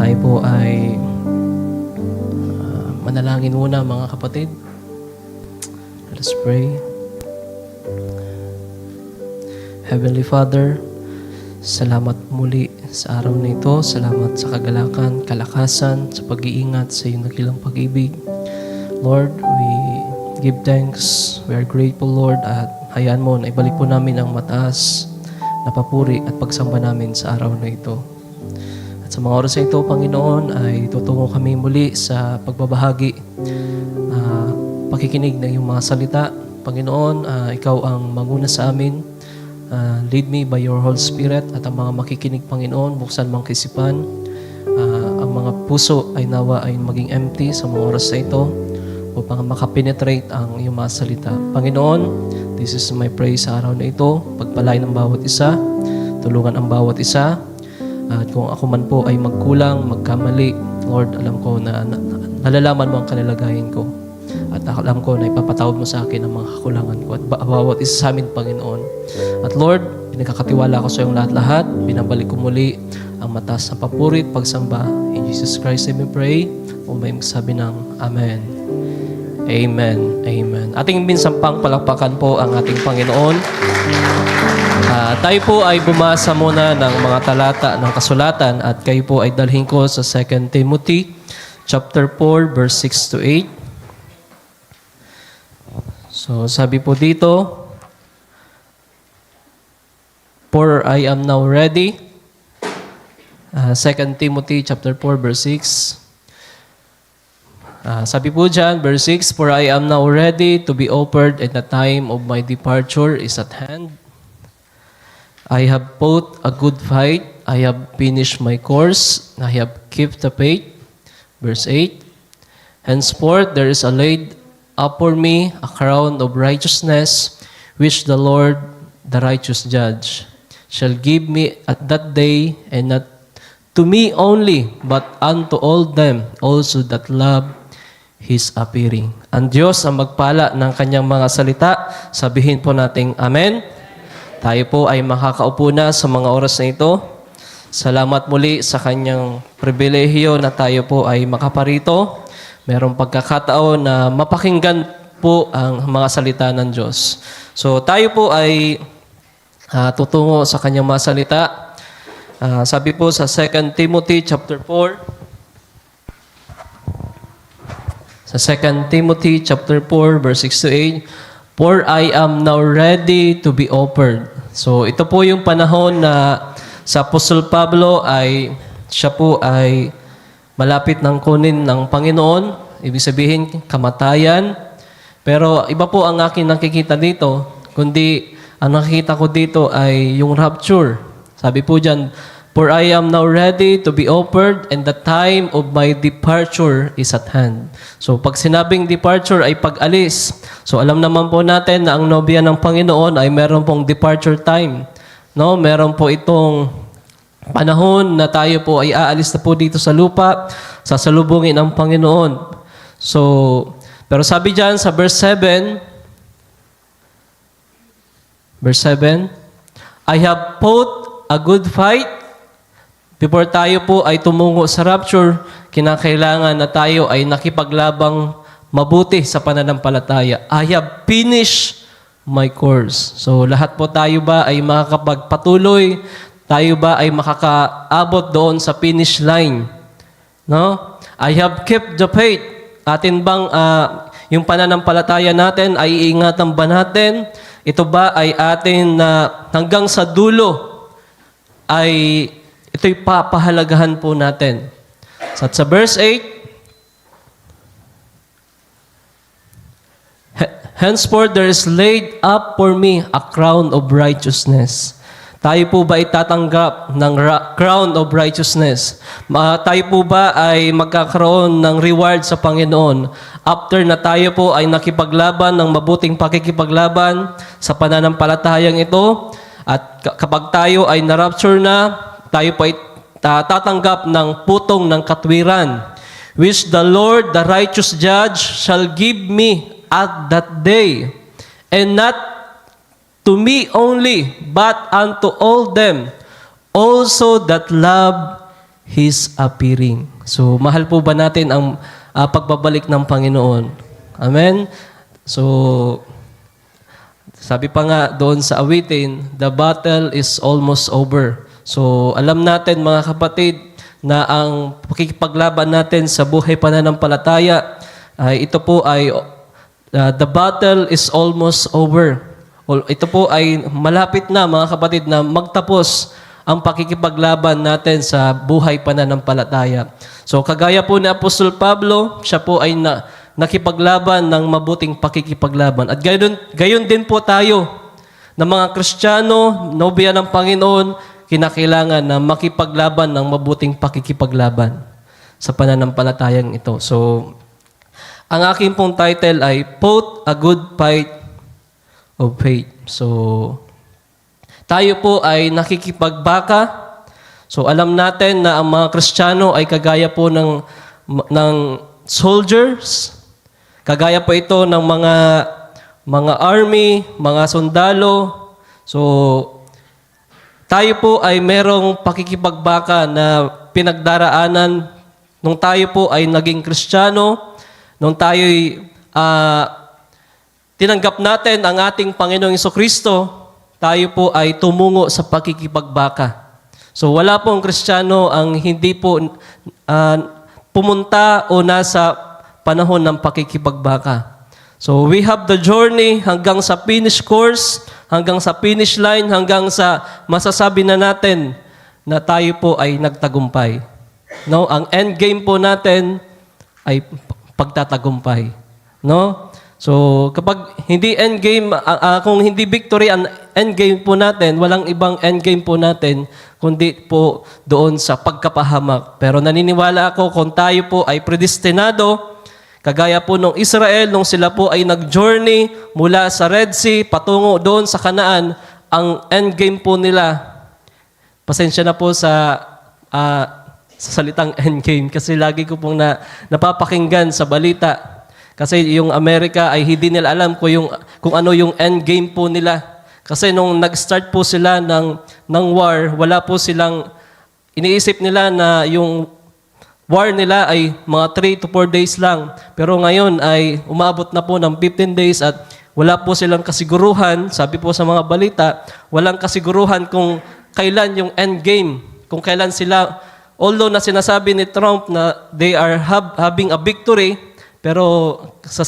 Tayo po ay manalangin muna mga kapatid. Let us pray. Heavenly Father, salamat muli sa araw na ito. Salamat sa kagalakan, kalakasan, sa pag-iingat, sa iyong nakilang pag-ibig. Lord, we give thanks. We are grateful, Lord, at hayaan mo na ibalik po namin ang mataas na papuri at pagsamba namin sa araw na ito. At sa mga oras na ito, Panginoon, ay tutungo kami muli sa pagbabahagi, pakikinig ng iyong mga salita. Panginoon, ikaw ang manguna sa amin. Lead me by your Holy Spirit at ang mga makikinig, Panginoon, buksan mga kisipan. Ang mga puso ay nawa ay maging empty sa mga oras na ito upang makapenetrate ang iyong mga salita. Panginoon, this is my prayer sa araw na ito. Pagpalain ang bawat isa, tulungan ang bawat isa. At kung ako man po ay magkulang, magkamali, Lord, alam ko na nalalaman mo ang kalagayan ko. At alam ko na ipapatawad mo sa akin ang mga kakulangan ko. At bawat isa sa amin, Panginoon. At Lord, pinagkakatiwala ko sa iyong lahat-lahat. Binabalik ko muli ang mataas na papuri at pagsamba. In Jesus Christ, I pray. O may magsabi ng Amen. Amen. Amen. Ating minsang palakpakan po ang ating Panginoon. Tayo po ay bumasa muna ng mga talata ng kasulatan at kayo po ay dalhin ko sa 2 Timothy chapter 4 verse 6 to 8. So sabi po dito, For I am now ready. 2 Timothy chapter 4 verse 6. Sabi po dyan, verse 6, For I am now ready to be offered, and the time of my departure is at hand. I have fought a good fight. I have finished my course. I have kept the faith. Verse 8, Henceforth there is laid up for me a crown of righteousness, which the Lord, the righteous judge, shall give me at that day, and not to me only, but unto all them also that love His appearing. Ang Diyos ang magpala ng kanyang mga salita. Sabihin po nating Amen. Tayo po ay makakaupo na sa mga oras na ito. Salamat muli sa kanyang pribilehiyo na tayo po ay makaparito. Merong pagkakataon na mapakinggan po ang mga salita ng Diyos. So tayo po ay tutungo sa kanyang mga salita. Sabi po sa 2 Timothy chapter 4. Sa 2 Timothy chapter 4 verse 6 to 8, For I am now ready to be offered. So ito po yung panahon na sa Apostol Pablo ay siya po ay malapit ng kunin ng Panginoon. Ibig sabihin, kamatayan. Pero iba po ang aking nakikita dito. Kundi ang nakikita ko dito ay yung rapture. Sabi po dyan, For I am now ready to be offered, and the time of my departure is at hand. So pag sinabing departure ay pag-alis. So alam naman po natin na ang nobya ng Panginoon ay meron pong departure time. No, meron po itong panahon na tayo po ay aalis na po dito sa lupa, sasalubungin ng Panginoon. So, pero sabi diyan sa verse 7, I have fought a good fight. Before tayo po ay tumungo sa rapture, kinakailangan na tayo ay nakipaglabang mabuti sa pananampalataya. I have finished my course. So lahat po tayo ba ay makakapagpatuloy? Tayo ba ay makakaabot doon sa finish line? No? I have kept the faith. Atin bang yung pananampalataya natin ay iingatan ba natin? Ito ba ay atin na hanggang sa dulo ay ito'y papahalagahan po natin. So, at sa verse 8, Henceforth there is laid up for me a crown of righteousness. Tayo po ba ay tatanggap ng crown of righteousness? Tayo po ba ay magkakaroon ng reward sa Panginoon after na tayo po ay nakipaglaban ng mabuting pakikipaglaban sa pananampalatayang ito? At kapag tayo ay na-rapture na, tayo po ay tatanggap ng putong ng katwiran, which the Lord, the righteous judge, shall give me at that day, and not to me only, but unto all them also that love His appearing. So, mahal po ba natin ang pagbabalik ng Panginoon? Amen? So, sabi pa nga doon sa awitin, the battle is almost over. So, alam natin mga kapatid na ang pakikipaglaban natin sa buhay pananampalataya, ito po ay the battle is almost over. Ito po ay malapit na mga kapatid na magtapos ang pakikipaglaban natin sa buhay pananampalataya. So kagaya po ni Apostol Pablo, siya po ay nakipaglaban ng mabuting pakikipaglaban. At gayon din po tayo na mga Kristiyano, nobya ng Panginoon, kinakailangan na makipaglaban ng mabuting pakikipaglaban sa pananampalatayang ito. So, ang aking pong title ay Fought a Good Fight of Faith. So, tayo po ay nakikipagbaka. So, alam natin na ang mga Kristiyano ay kagaya po ng soldiers. Kagaya po ito ng mga army, mga sundalo. So, tayo po ay merong pakikipagbaka na pinagdaraanan nung tayo po ay naging Kristiyano, nung tayo'y tinanggap natin ang ating Panginoong Jesucristo, tayo po ay tumungo sa pakikipagbaka. So wala pong Kristiyano ang hindi po pumunta o nasa panahon ng pakikipagbaka. So we have the journey hanggang sa finish course, hanggang sa finish line, hanggang sa masasabi na natin na tayo po ay nagtagumpay. No, ang end game po natin ay pagtatagumpay. No? So kapag hindi end game, kung hindi victory ang end game po natin, walang ibang end game po natin kundi po doon sa pagkapahamak. Pero naniniwala ako kung tayo po ay predestinado, kagaya po nung Israel, nung sila po ay nag-journey mula sa Red Sea patungo doon sa Kanaan, ang end game po nila, pasensya na po sa salitang end game kasi lagi ko pong napapakinggan sa balita. Kasi yung Amerika ay hindi nila alam kung ano yung end game po nila. Kasi nung nag-start po sila ng war, wala po silang, iniisip nila na yung war nila ay mga 3 to 4 days lang. Pero ngayon ay umabot na po ng 15 days at wala po silang kasiguruhan. Sabi po sa mga balita, walang kasiguruhan kung kailan yung end game. Kung kailan sila, although na sinasabi ni Trump na they are having a victory, pero sa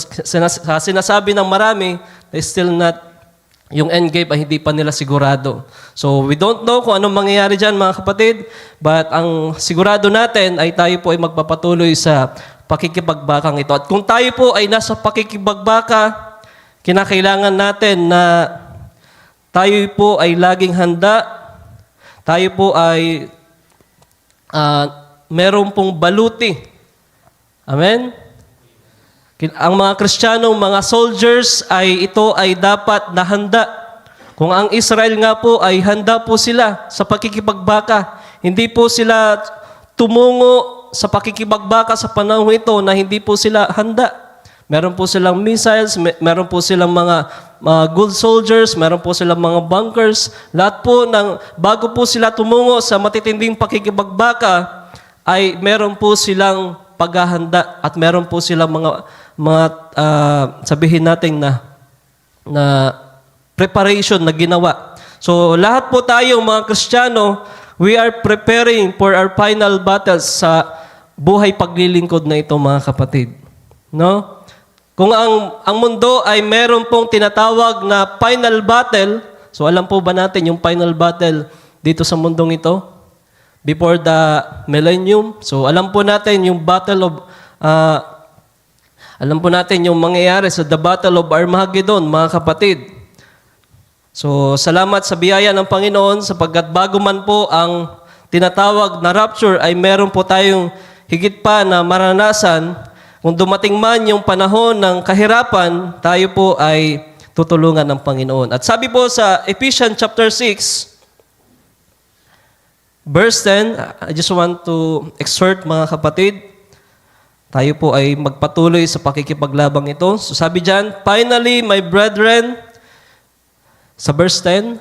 sinasabi ng marami, they still not, yung end game ay hindi pa nila sigurado. So, we don't know kung anong mangyayari dyan, mga kapatid. But ang sigurado natin ay tayo po ay magpapatuloy sa pakikipagbakang ito. At kung tayo po ay nasa pakikipagbaka, kinakailangan natin na tayo po ay laging handa. Tayo po ay meron pong baluti. Amen? Ang mga Kristiyanong, mga soldiers, ito ay dapat na handa. Kung ang Israel nga po ay handa po sila sa pakikipagbaka, hindi po sila tumungo sa pakikipagbaka sa panahon ito na hindi po sila handa. Meron po silang missiles, meron po silang mga good soldiers, meron po silang mga bunkers. Lahat po, bago po sila tumungo sa matitinding pakikipagbaka, ay meron po silang paghahanda at meron po silang mga sabihin natin na preparation na ginawa. So lahat po tayong mga Kristiyano, we are preparing for our final battles sa buhay paglilingkod na ito, mga kapatid. No? Kung ang mundo ay meron pong tinatawag na final battle, so alam po ba natin yung final battle dito sa mundong ito? Before the millennium. So alam po natin yung battle of alam po natin yung mangyayari sa the Battle of Armageddon, mga kapatid. So, salamat sa biyaya ng Panginoon sapagkat bago man po ang tinatawag na rapture ay meron po tayong higit pa na maranasan. Kung dumating man yung panahon ng kahirapan, tayo po ay tutulungan ng Panginoon. At sabi po sa Ephesians chapter 6, verse 10, I just want to exhort mga kapatid, tayo po ay magpatuloy sa pakikipaglabang ito. So sabi dyan, finally, my brethren, sa verse 10,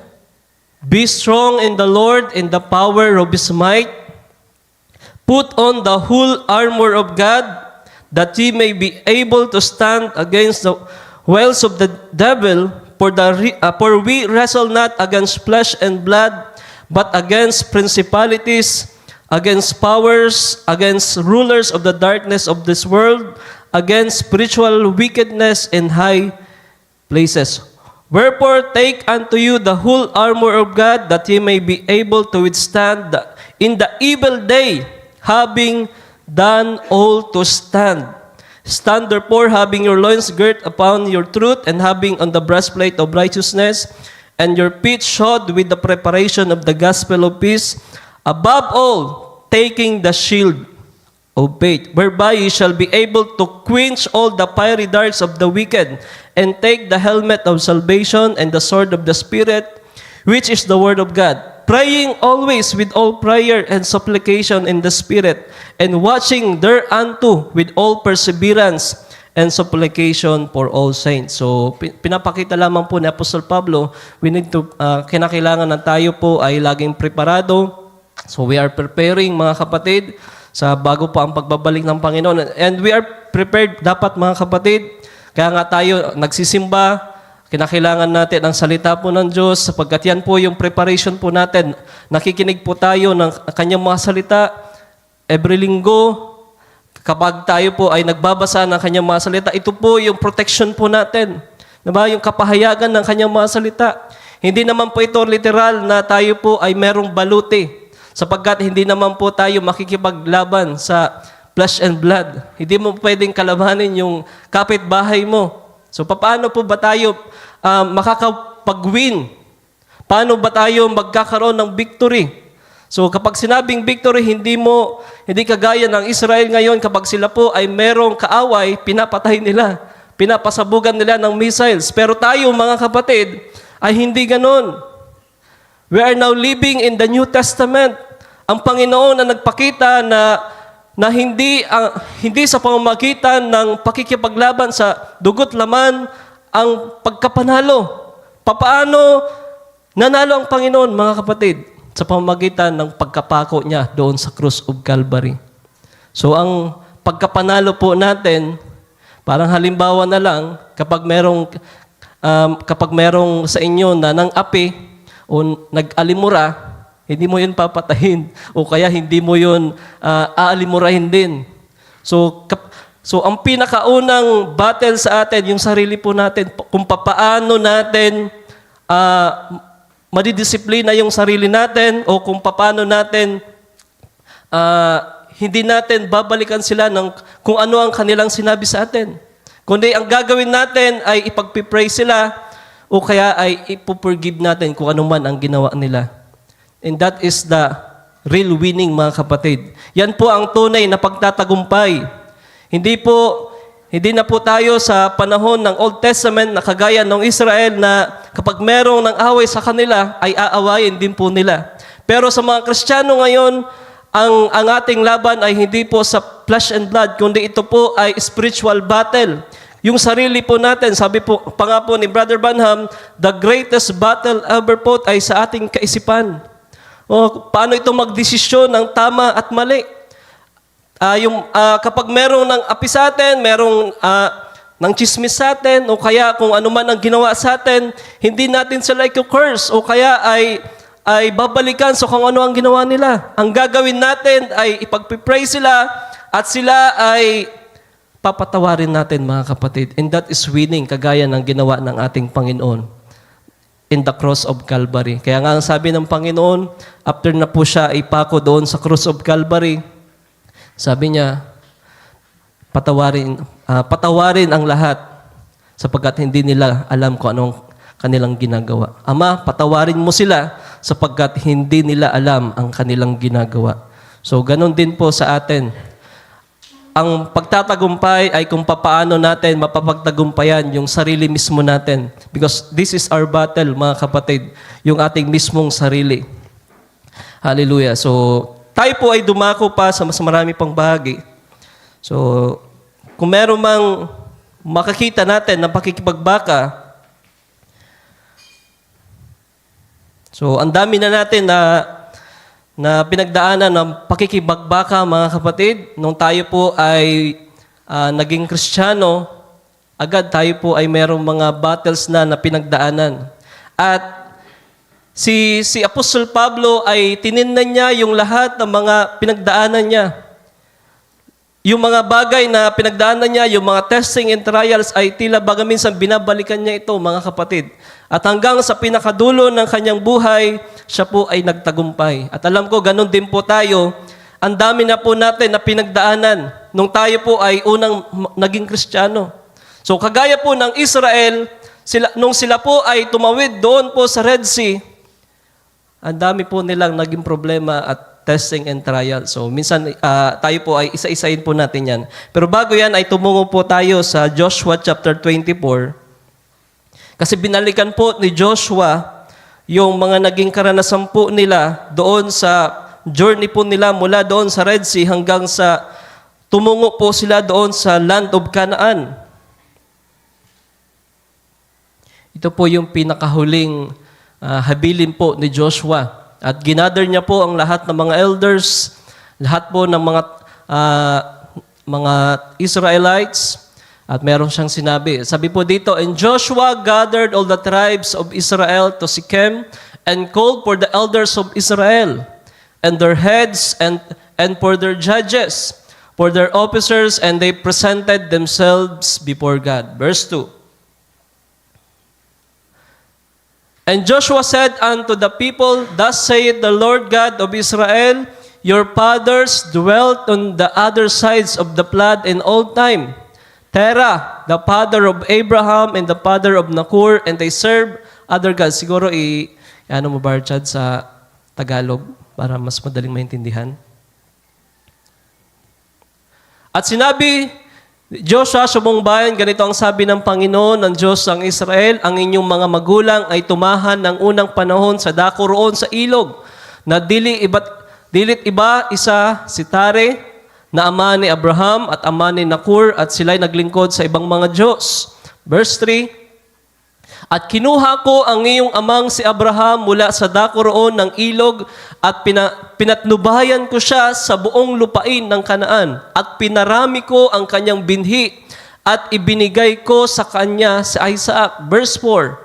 be strong in the Lord in the power of His might. Put on the whole armor of God, that ye may be able to stand against the wiles of the devil. For we wrestle not against flesh and blood, but against principalities, against powers, against rulers of the darkness of this world, against spiritual wickedness in high places. Wherefore take unto you the whole armor of God, that ye may be able to withstand in the evil day, having done all to stand. Stand therefore, having your loins girt upon your truth, and having on the breastplate of righteousness, and your feet shod with the preparation of the gospel of peace. Above all, taking the shield of faith, whereby ye shall be able to quench all the fiery darts of the wicked, and take the helmet of salvation and the sword of the Spirit, which is the word of God, praying always with all prayer and supplication in the Spirit, and watching thereunto with all perseverance and supplication for all saints. So, pinapakita lamang po ni Apostol Pablo, we need to, kinakailangan na tayo po ay laging preparado. So, we are preparing, mga kapatid, sa bago pa ang pagbabalik ng Panginoon. And we are prepared dapat, mga kapatid. Kaya nga tayo nagsisimba, kinakailangan natin ang salita po ng Diyos, sapagkat yan po yung preparation po natin. Nakikinig po tayo ng kanyang mga salita every linggo. Kapag tayo po ay nagbabasa ng kanyang mga salita, ito po yung protection po natin. Diba? Yung kapahayagan ng kanyang mga salita. Hindi naman po ito literal na tayo po ay merong baluti. Sapagkat hindi naman po tayo makikipaglaban sa flesh and blood. Hindi mo pwedeng kalabanin yung kapitbahay mo. So, paano po ba tayo makakapag-win? Paano ba tayo magkakaroon ng victory? So, kapag sinabing victory, hindi kagaya ng Israel ngayon, kapag sila po ay merong kaaway, pinapatay nila. Pinapasabugan nila ng missiles. Pero tayo, mga kapatid, ay hindi ganon. We are now living in the New Testament. Ang Panginoon na nagpakita na hindi sa pamamagitan ng pakikipaglaban sa dugo't laman ang pagkapanalo. Papaano nanalo ang Panginoon, mga kapatid? Sa pamamagitan ng pagkapako niya doon sa Cross of Calvary. So ang pagkapanalo po natin, parang halimbawa na lang, kapag merong sa inyo na nang api o nag-alimura, hindi mo yun papatahin o kaya hindi mo yun aalimurahin din. So ang pinakaunang battle sa atin, yung sarili po natin, kung papaano natin madidisiplina yung sarili natin o kung paano natin hindi natin babalikan sila ng kung ano ang kanilang sinabi sa atin. Kundi ang gagawin natin ay ipagpipray sila o kaya ay ipuforgive natin kung ano man ang ginawa nila. And that is the real winning, mga kapatid. Yan po ang tunay na pagtatagumpay. Hindi na po tayo sa panahon ng Old Testament na kagaya ng Israel na kapag merong ng away sa kanila, ay aawayin din po nila. Pero sa mga Kristiyano ngayon, ang ating laban ay hindi po sa flesh and blood, kundi ito po ay spiritual battle. Yung sarili po natin, sabi po pa nga po ni Brother Branham, the greatest battle ever po ay sa ating kaisipan. O, paano ito magdesisyon ng tama at mali? Kapag merong ng api sa atin, merong ng chismis sa atin, o kaya kung ano man ang ginawa sa atin, hindi natin sila i-curse, o kaya ay babalikan sa kung ano ang ginawa nila. Ang gagawin natin ay ipagpipray sila, at sila ay papatawarin natin, mga kapatid. And that is winning, kagaya ng ginawa ng ating Panginoon in the cross of Calvary. Kaya nga ang sabi ng Panginoon, after na po siya ipako doon sa cross of Calvary, sabi niya, patawarin ang lahat sapagkat hindi nila alam kung anong kanilang ginagawa. Ama, patawarin mo sila sapagkat hindi nila alam ang kanilang ginagawa. So, ganun din po sa atin. Ang pagtatagumpay ay kung papaano natin mapapagtagumpayan yung sarili mismo natin. Because this is our battle, mga kapatid, yung ating mismong sarili. Hallelujah. So, tayo po ay dumako pa sa mas marami pang bahagi. So, kung meron mang makakita natin na pakikipagbaka, so, ang dami na natin na na pinagdaanan ng pakikibagbaka, mga kapatid. Nung tayo po ay naging Kristiyano, agad tayo po ay merong mga battles na pinagdaanan. At si Apostol Pablo ay tiningnan niya yung lahat ng mga pinagdaanan niya. Yung mga bagay na pinagdaanan niya, yung mga testing and trials ay tila baga minsan binabalikan niya ito, mga kapatid. At hanggang sa pinakadulo ng kanyang buhay, siya po ay nagtagumpay. At alam ko, ganun din po tayo. Ang dami na po natin na pinagdaanan nung tayo po ay unang naging Kristiyano. So kagaya po ng Israel, nung sila po ay tumawid doon po sa Red Sea, ang dami po nilang naging problema at testing and trial. So minsan tayo po ay isa-isahin po natin yan. Pero bago yan ay tumungo po tayo sa Joshua chapter 24. Kasi binalikan po ni Joshua yung mga naging karanasan po nila doon sa journey po nila mula doon sa Red Sea hanggang sa tumungo po sila doon sa land of Canaan. Ito po yung pinakahuling habilin po ni Joshua. At ginather niya po ang lahat ng mga elders, lahat po ng mga Israelites, at meron siyang sinabi. Sabi po dito, "And Joshua gathered all the tribes of Israel to Shechem and called for the elders of Israel and their heads and for their judges, for their officers, and they presented themselves before God." Verse 2. "And Joshua said unto the people, Thus saith the Lord God of Israel, Your fathers dwelt on the other sides of the flood in old time. Terah, the father of Abraham and the father of Nahor, and they served other gods." Siguro ano mo, Barchad, sa Tagalog para mas madaling maintindihan. "At sinabi Joshua, sa buong bayan, ganito ang sabi ng Panginoon ng Diyos ng Israel, ang inyong mga magulang ay tumahan ng unang panahon sa dako roon sa ilog, na dilit iba isa si Tare, na ama ni Abraham at ama ni Nahor, at sila'y naglingkod sa ibang mga Diyos." Verse 3, "At kinuha ko ang iyong amang si Abraham mula sa dako roon ng ilog, at pinatnubayan ko siya sa buong lupain ng Kanaan, at pinarami ko ang kanyang binhi, at ibinigay ko sa kanya si Isaac." Verse 4,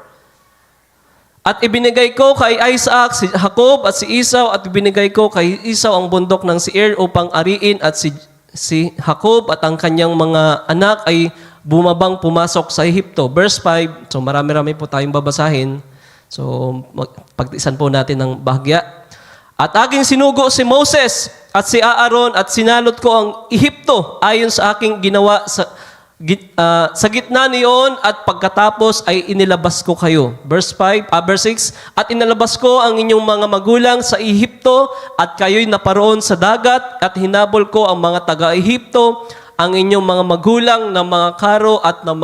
"At ibinigay ko kay Isaac si Jacob at si Esau, at ibinigay ko kay Esau ang bundok ng Seir upang ariin, at si Jacob at ang kanyang mga anak ay bumabang pumasok sa Ehipto." Verse 5, so marami-rami po tayong babasahin. So pagtiisan po natin ng bahagya. "At aking sinugo si Moses at si Aaron, at sinalot ko ang Ehipto ayon sa aking ginawa sa gitna niyon, at pagkatapos ay inilabas ko kayo." Verse 6, "At inilabas ko ang inyong mga magulang sa Ehipto, at kayo'y naparoon sa dagat, at hinabol ko ang mga taga-Ehipto, ang inyong mga magulang ng mga karo at ng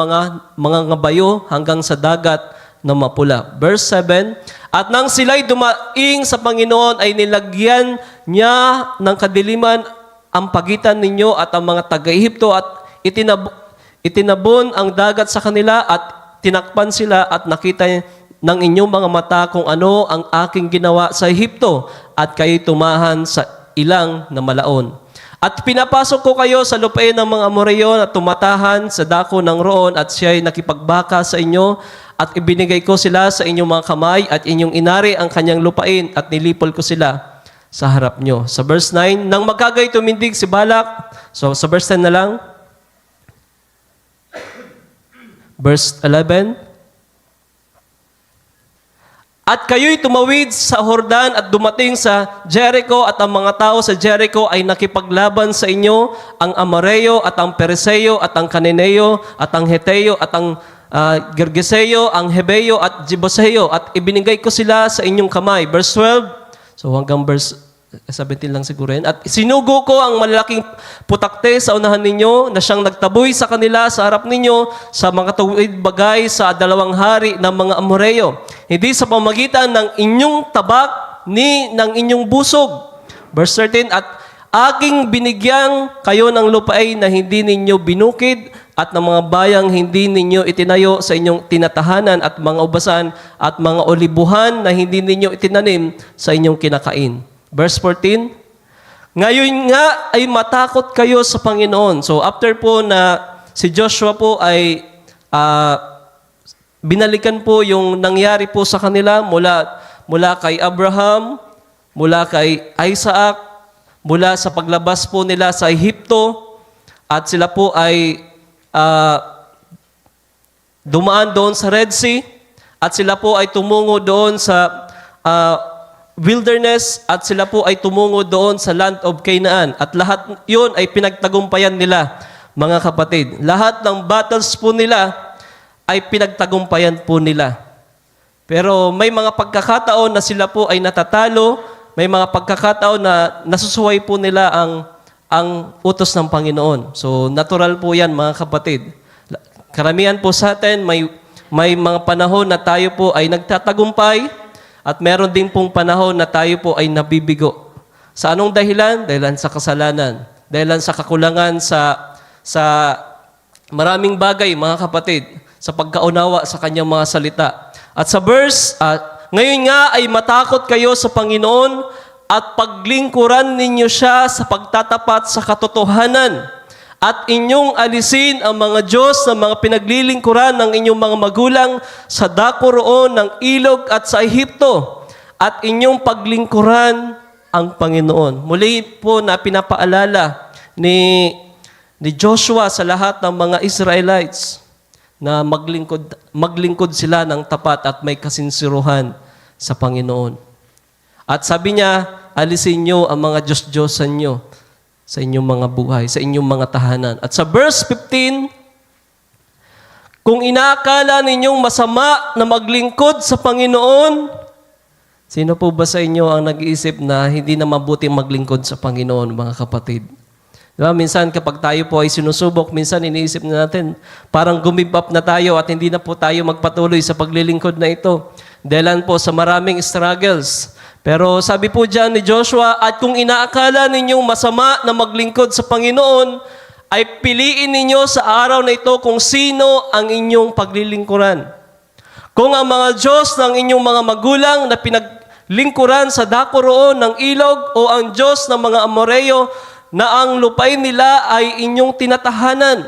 mga ngabayo hanggang sa dagat na mapula." Verse 7, "At nang sila'y dumaing sa Panginoon, ay nilagyan niya ng kadiliman ang pagitan ninyo at ang mga taga-Ehipto, at itinabon ang dagat sa kanila, at tinakpan sila, at nakita ng inyong mga mata kung ano ang aking ginawa sa Ehipto, at kayo'y tumahan sa ilang na malaon. At pinapasok ko kayo sa lupain ng mga Amoreo na tumatahan sa dako ng roon, at siya'y nakipagbaka sa inyo, at ibinigay ko sila sa inyong mga kamay, at inyong inari ang kanyang lupain, at nilipol ko sila sa harap nyo." Sa verse 9, "Nang magkagay tumindig si Balak." So sa verse 10 na lang. Verse 11, "At kayo'y tumawid sa Jordan at dumating sa Jericho, at ang mga tao sa Jericho ay nakipaglaban sa inyo, ang Amoreo at ang Pereseo at ang Cananeo at ang Heteo at ang Gergeseo, ang Hebeo at Jebuseo, at ibinigay ko sila sa inyong kamay." Verse 12, so hanggang verse 17 lang siguro yan. "At sinugo ko ang malalaking putakte sa unahan ninyo, na siyang nagtaboy sa kanila sa harap ninyo sa mga tuwid bagay sa 2 hari ng mga Amoreo, hindi sa pamagitan ng inyong tabak ni ng inyong busog." Verse 13, "At aking binigyan kayo ng lupain na hindi ninyo binukid, at ng mga bayang hindi ninyo itinayo sa inyong tinatahanan, at mga ubasan at mga olibuhan na hindi ninyo itinanim sa inyong kinakain." Verse 14, ngayon nga ay matakot kayo sa Panginoon. So after po na si Joshua po ay binalikan po yung nangyari po sa kanila mula kay Abraham, mula kay Isaac, mula sa paglabas po nila sa Ehipto, at sila po ay dumaan doon sa Red Sea, at sila po ay tumungo doon sa wilderness, at sila po ay tumungo doon sa land of Canaan. At lahat yun ay pinagtagumpayan nila, mga kapatid. Lahat ng battles po nila ay pinagtagumpayan po nila. Pero may mga pagkakataon na sila po ay natatalo, may mga pagkakataon na nasusuway po nila ang utos ng Panginoon. So natural po yan, mga kapatid. Karamihan po sa atin, may mga panahon na tayo po ay nagtatagumpay, at meron din pong panahon na tayo po ay nabibigo. Sa anong dahilan? Dahilan sa kasalanan. Dahilan sa kakulangan sa maraming bagay, mga kapatid, sa pagkaunawa sa kanyang mga salita. At sa verse, ngayon nga ay matakot kayo sa Panginoon at paglingkuran ninyo siya sa pagtatapat sa katotohanan, at inyong alisin ang mga Diyos na mga pinaglilingkuran ng inyong mga magulang sa dako roon ng ilog at sa Ehipto, at inyong paglingkuran ang Panginoon. Muli po na pinapaalala ni Joshua sa lahat ng mga Israelites na maglingkod sila ng tapat at may kasinsiruhan sa Panginoon. At sabi niya, alisin niyo ang mga Diyos-Diyosan niyo sa inyong mga buhay, sa inyong mga tahanan. At sa verse 15, kung inaakala ninyong masama na maglingkod sa Panginoon, sino po ba sa inyo ang nag-iisip na hindi na mabuting maglingkod sa Panginoon, mga kapatid? Diba? Minsan kapag tayo po ay sinusubok, minsan iniisip na natin, parang gumib up na tayo at hindi na po tayo magpatuloy sa paglilingkod na ito. Dahilan po sa maraming struggles. Pero sabi po dyan ni Joshua, at kung inaakala ninyong masama na maglingkod sa Panginoon, ay piliin ninyo sa araw na ito kung sino ang inyong paglilingkuran. Kung ang mga Diyos ng inyong mga magulang na pinaglingkuran sa dako roon ng ilog, o ang Diyos ng mga Amoreo na ang lupain nila ay inyong tinatahanan.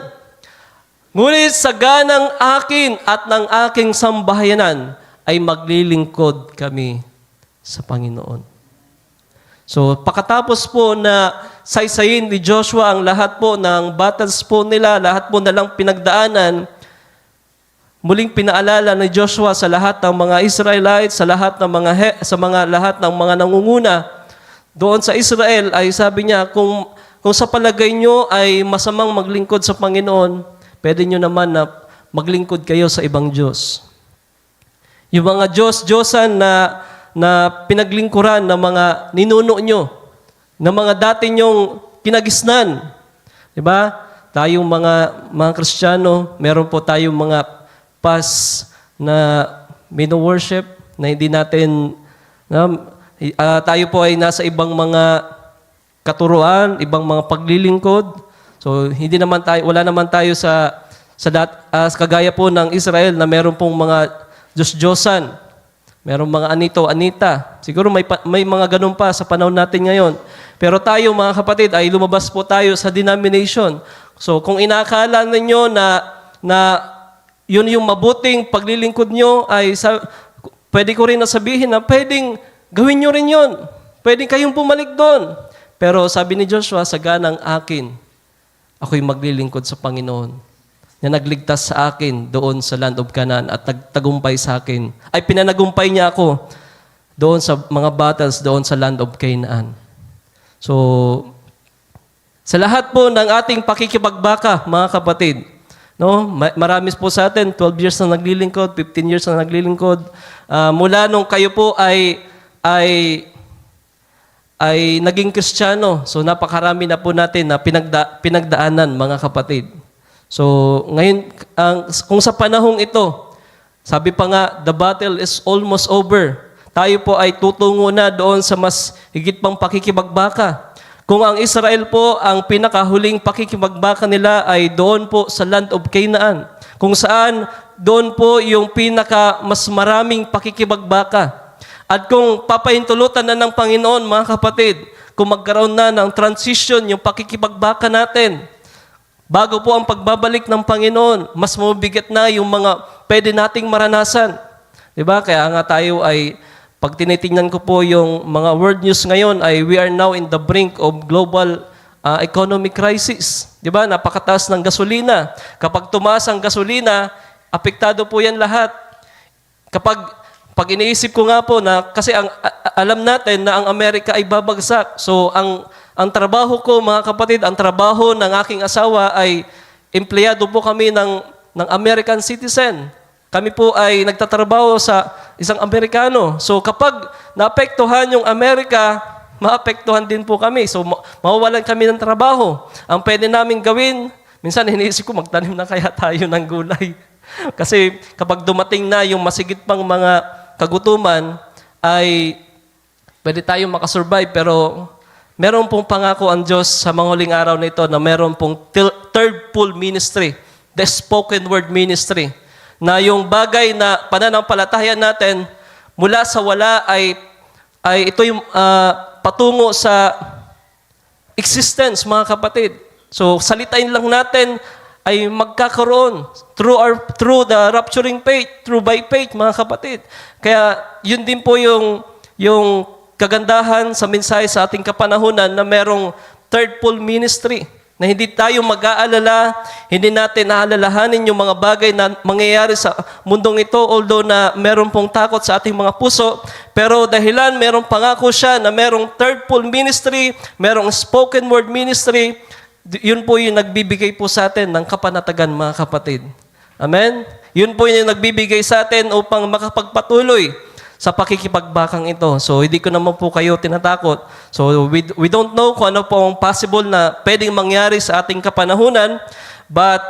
Ngunit sa ganang akin at ng aking sambahayanan ay maglilingkod kami sa Panginoon. So, pakatapos po na saysayin ni Joshua ang lahat po ng battles po nila, lahat po nalang pinagdaanan, muling pinaalala ni Joshua sa lahat ng mga Israelites, sa lahat ng mga nangunguna doon sa Israel, ay sabi niya, kung sa palagay nyo ay masamang maglingkod sa Panginoon, pwede nyo naman na maglingkod kayo sa ibang Diyos. Yung mga Diyos-Diyosan na pinaglingkuran ng mga ninuno nyo, ng mga dati nyong kinagisnan. Diba? Tayong mga Kristiyano, meron po tayong mga past na mino-worship, na hindi natin, tayo po ay nasa ibang mga katuruan, ibang mga paglilingkod. So, wala naman tayo kagaya po ng Israel na meron pong mga Diyos-Diyosan. Merong mga Anita. Siguro may mga ganun pa sa panahon natin ngayon. Pero tayo, mga kapatid, ay lumabas po tayo sa denomination. So, kung inakala ninyo na yun yung mabuting paglilingkod nyo, pwede ko rin nasabihin na pwedeng gawin nyo rin yun. Pwede kayong bumalik doon. Pero sabi ni Joshua, sa ganang akin, ako'y maglilingkod sa Panginoon na nagligtas sa akin doon sa land of Canaan at nagtagumpay sa akin. Ay pinanagumpay niya ako doon sa mga battles doon sa land of Canaan. So, sa lahat po ng ating pakikipagbaka, mga kapatid, no? Marami po sa atin, 12 years na naglilingkod, 15 years na naglilingkod. Mula nung kayo po ay naging Kristiyano. So napakarami na po natin na pinagdaanan, mga kapatid. So ngayon, kung sa panahong ito, sabi pa nga, the battle is almost over. Tayo po ay tutungo na doon sa mas higit pang pakikipagbaka. Kung ang Israel po, ang pinakahuling pakikipagbaka nila ay doon po sa land of Canaan. Kung saan, doon po yung mas maraming pakikipagbaka. At kung papahintulutan na ng Panginoon, mga kapatid, kung magkaroon na ng transition, yung pakikipagbaka natin, bago po ang pagbabalik ng Panginoon, mas mabigat na yung mga pwede nating maranasan. Diba? Kaya nga tayo ay, pag tinitingnan ko po yung mga world news ngayon, ay we are now in the brink of global economic crisis. Diba? Napakataas ng gasolina. Kapag tumaas ang gasolina, apektado po yan lahat. Pag iniisip ko nga po na, kasi alam natin na ang Amerika ay babagsak. So, ang trabaho ko, mga kapatid, ang trabaho ng aking asawa ay empleyado po kami ng American citizen. Kami po ay nagtatrabaho sa isang Amerikano. So, kapag naapektuhan yung Amerika, maapektuhan din po kami. So, mawawalan kami ng trabaho. Ang pwede namin gawin, minsan iniisip ko, magtanim na kaya tayo ng gulay. Kasi kapag dumating na yung masigit pang mga kagutuman, ay pwede tayong makasurvive. Pero meron pong pangako ang Diyos sa mga huling araw na ito na meron pong third full ministry, the spoken word ministry, na yung bagay na pananampalataya natin mula sa wala ay ito yung patungo sa existence, mga kapatid. So, salitain lang natin ay magkakaroon through the rapturing faith, through by faith, mga kapatid. Kaya yun din po yung kagandahan sa mensahe sa ating kapanahunan na merong third full ministry, na hindi tayo mag-aalala, hindi natin naalalahanin yung mga bagay na mangyayari sa mundong ito, although na meron pong takot sa ating mga puso, pero dahilan merong pangako siya na merong third full ministry, merong spoken word ministry, yun po yung nagbibigay po sa atin ng kapanatagan, mga kapatid. Amen? Yun po yung nagbibigay sa atin upang makapagpatuloy sa pakikipagbakang ito. So, hindi ko naman po kayo tinatakot. So, we don't know kung ano po ang possible na pwedeng mangyari sa ating kapanahunan, but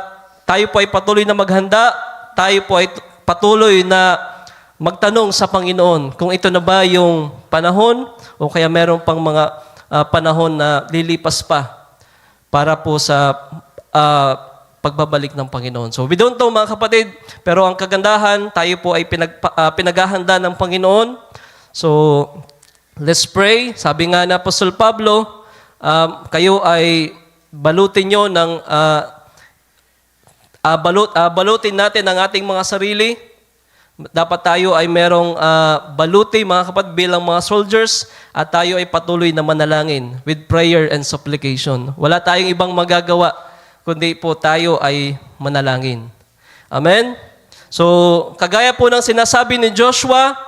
tayo po ay patuloy na maghanda, tayo po ay patuloy na magtanong sa Panginoon kung ito na ba yung panahon o kaya meron pang mga panahon na lilipas pa para po sa pagbabalik ng Panginoon. So, we don't know, mga kapatid, pero ang kagandahan, tayo po ay pinaghahanda ng Panginoon. So, let's pray. Sabi nga na Apostol Pablo, kayo ay balutin nyo ng, balutin natin ang ating mga sarili. Dapat tayo ay merong baluti, mga kapatid, bilang mga soldiers, at tayo ay patuloy na manalangin with prayer and supplication. Wala tayong ibang magagawa kundi po tayo ay manalangin. Amen? So, kagaya po ng sinasabi ni Joshua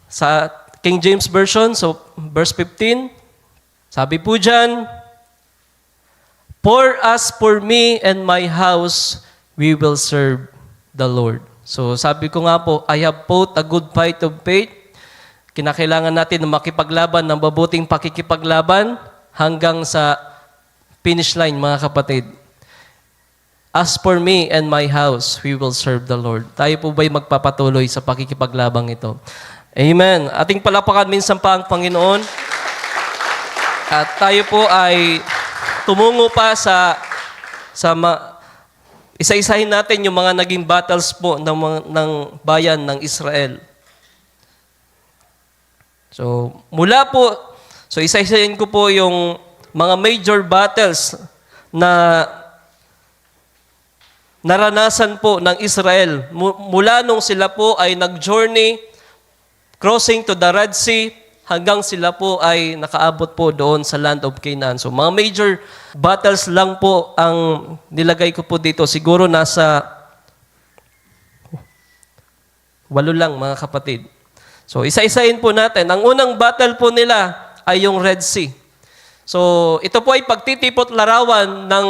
sa King James Version, so verse 15, sabi po dyan, "For as for me and my house, we will serve the Lord." So, sabi ko nga po, I have fought a good fight of faith. Kinakailangan natin na makipaglaban ng mabuting pakikipaglaban hanggang sa finish line, mga kapatid. As for me and my house, we will serve the Lord. Tayo po ba'y magpapatuloy sa pakikipaglabang ito? Amen. Ating palapakan minsan pa ang Panginoon. At tayo po ay tumungo pa isa-isahin natin yung mga naging battles po ng bayan ng Israel. So, isa-isahin ko po yung mga major battles na naranasan po ng Israel mula nung sila po ay nag-journey, crossing to the Red Sea, hanggang sila po ay nakaabot po doon sa land of Canaan. So, mga major battles lang po ang nilagay ko po dito. Siguro nasa 8 lang, mga kapatid. So, isa-isahin po natin. Ang unang battle po nila ay yung Red Sea. So, ito po ay pagtitipot larawan ng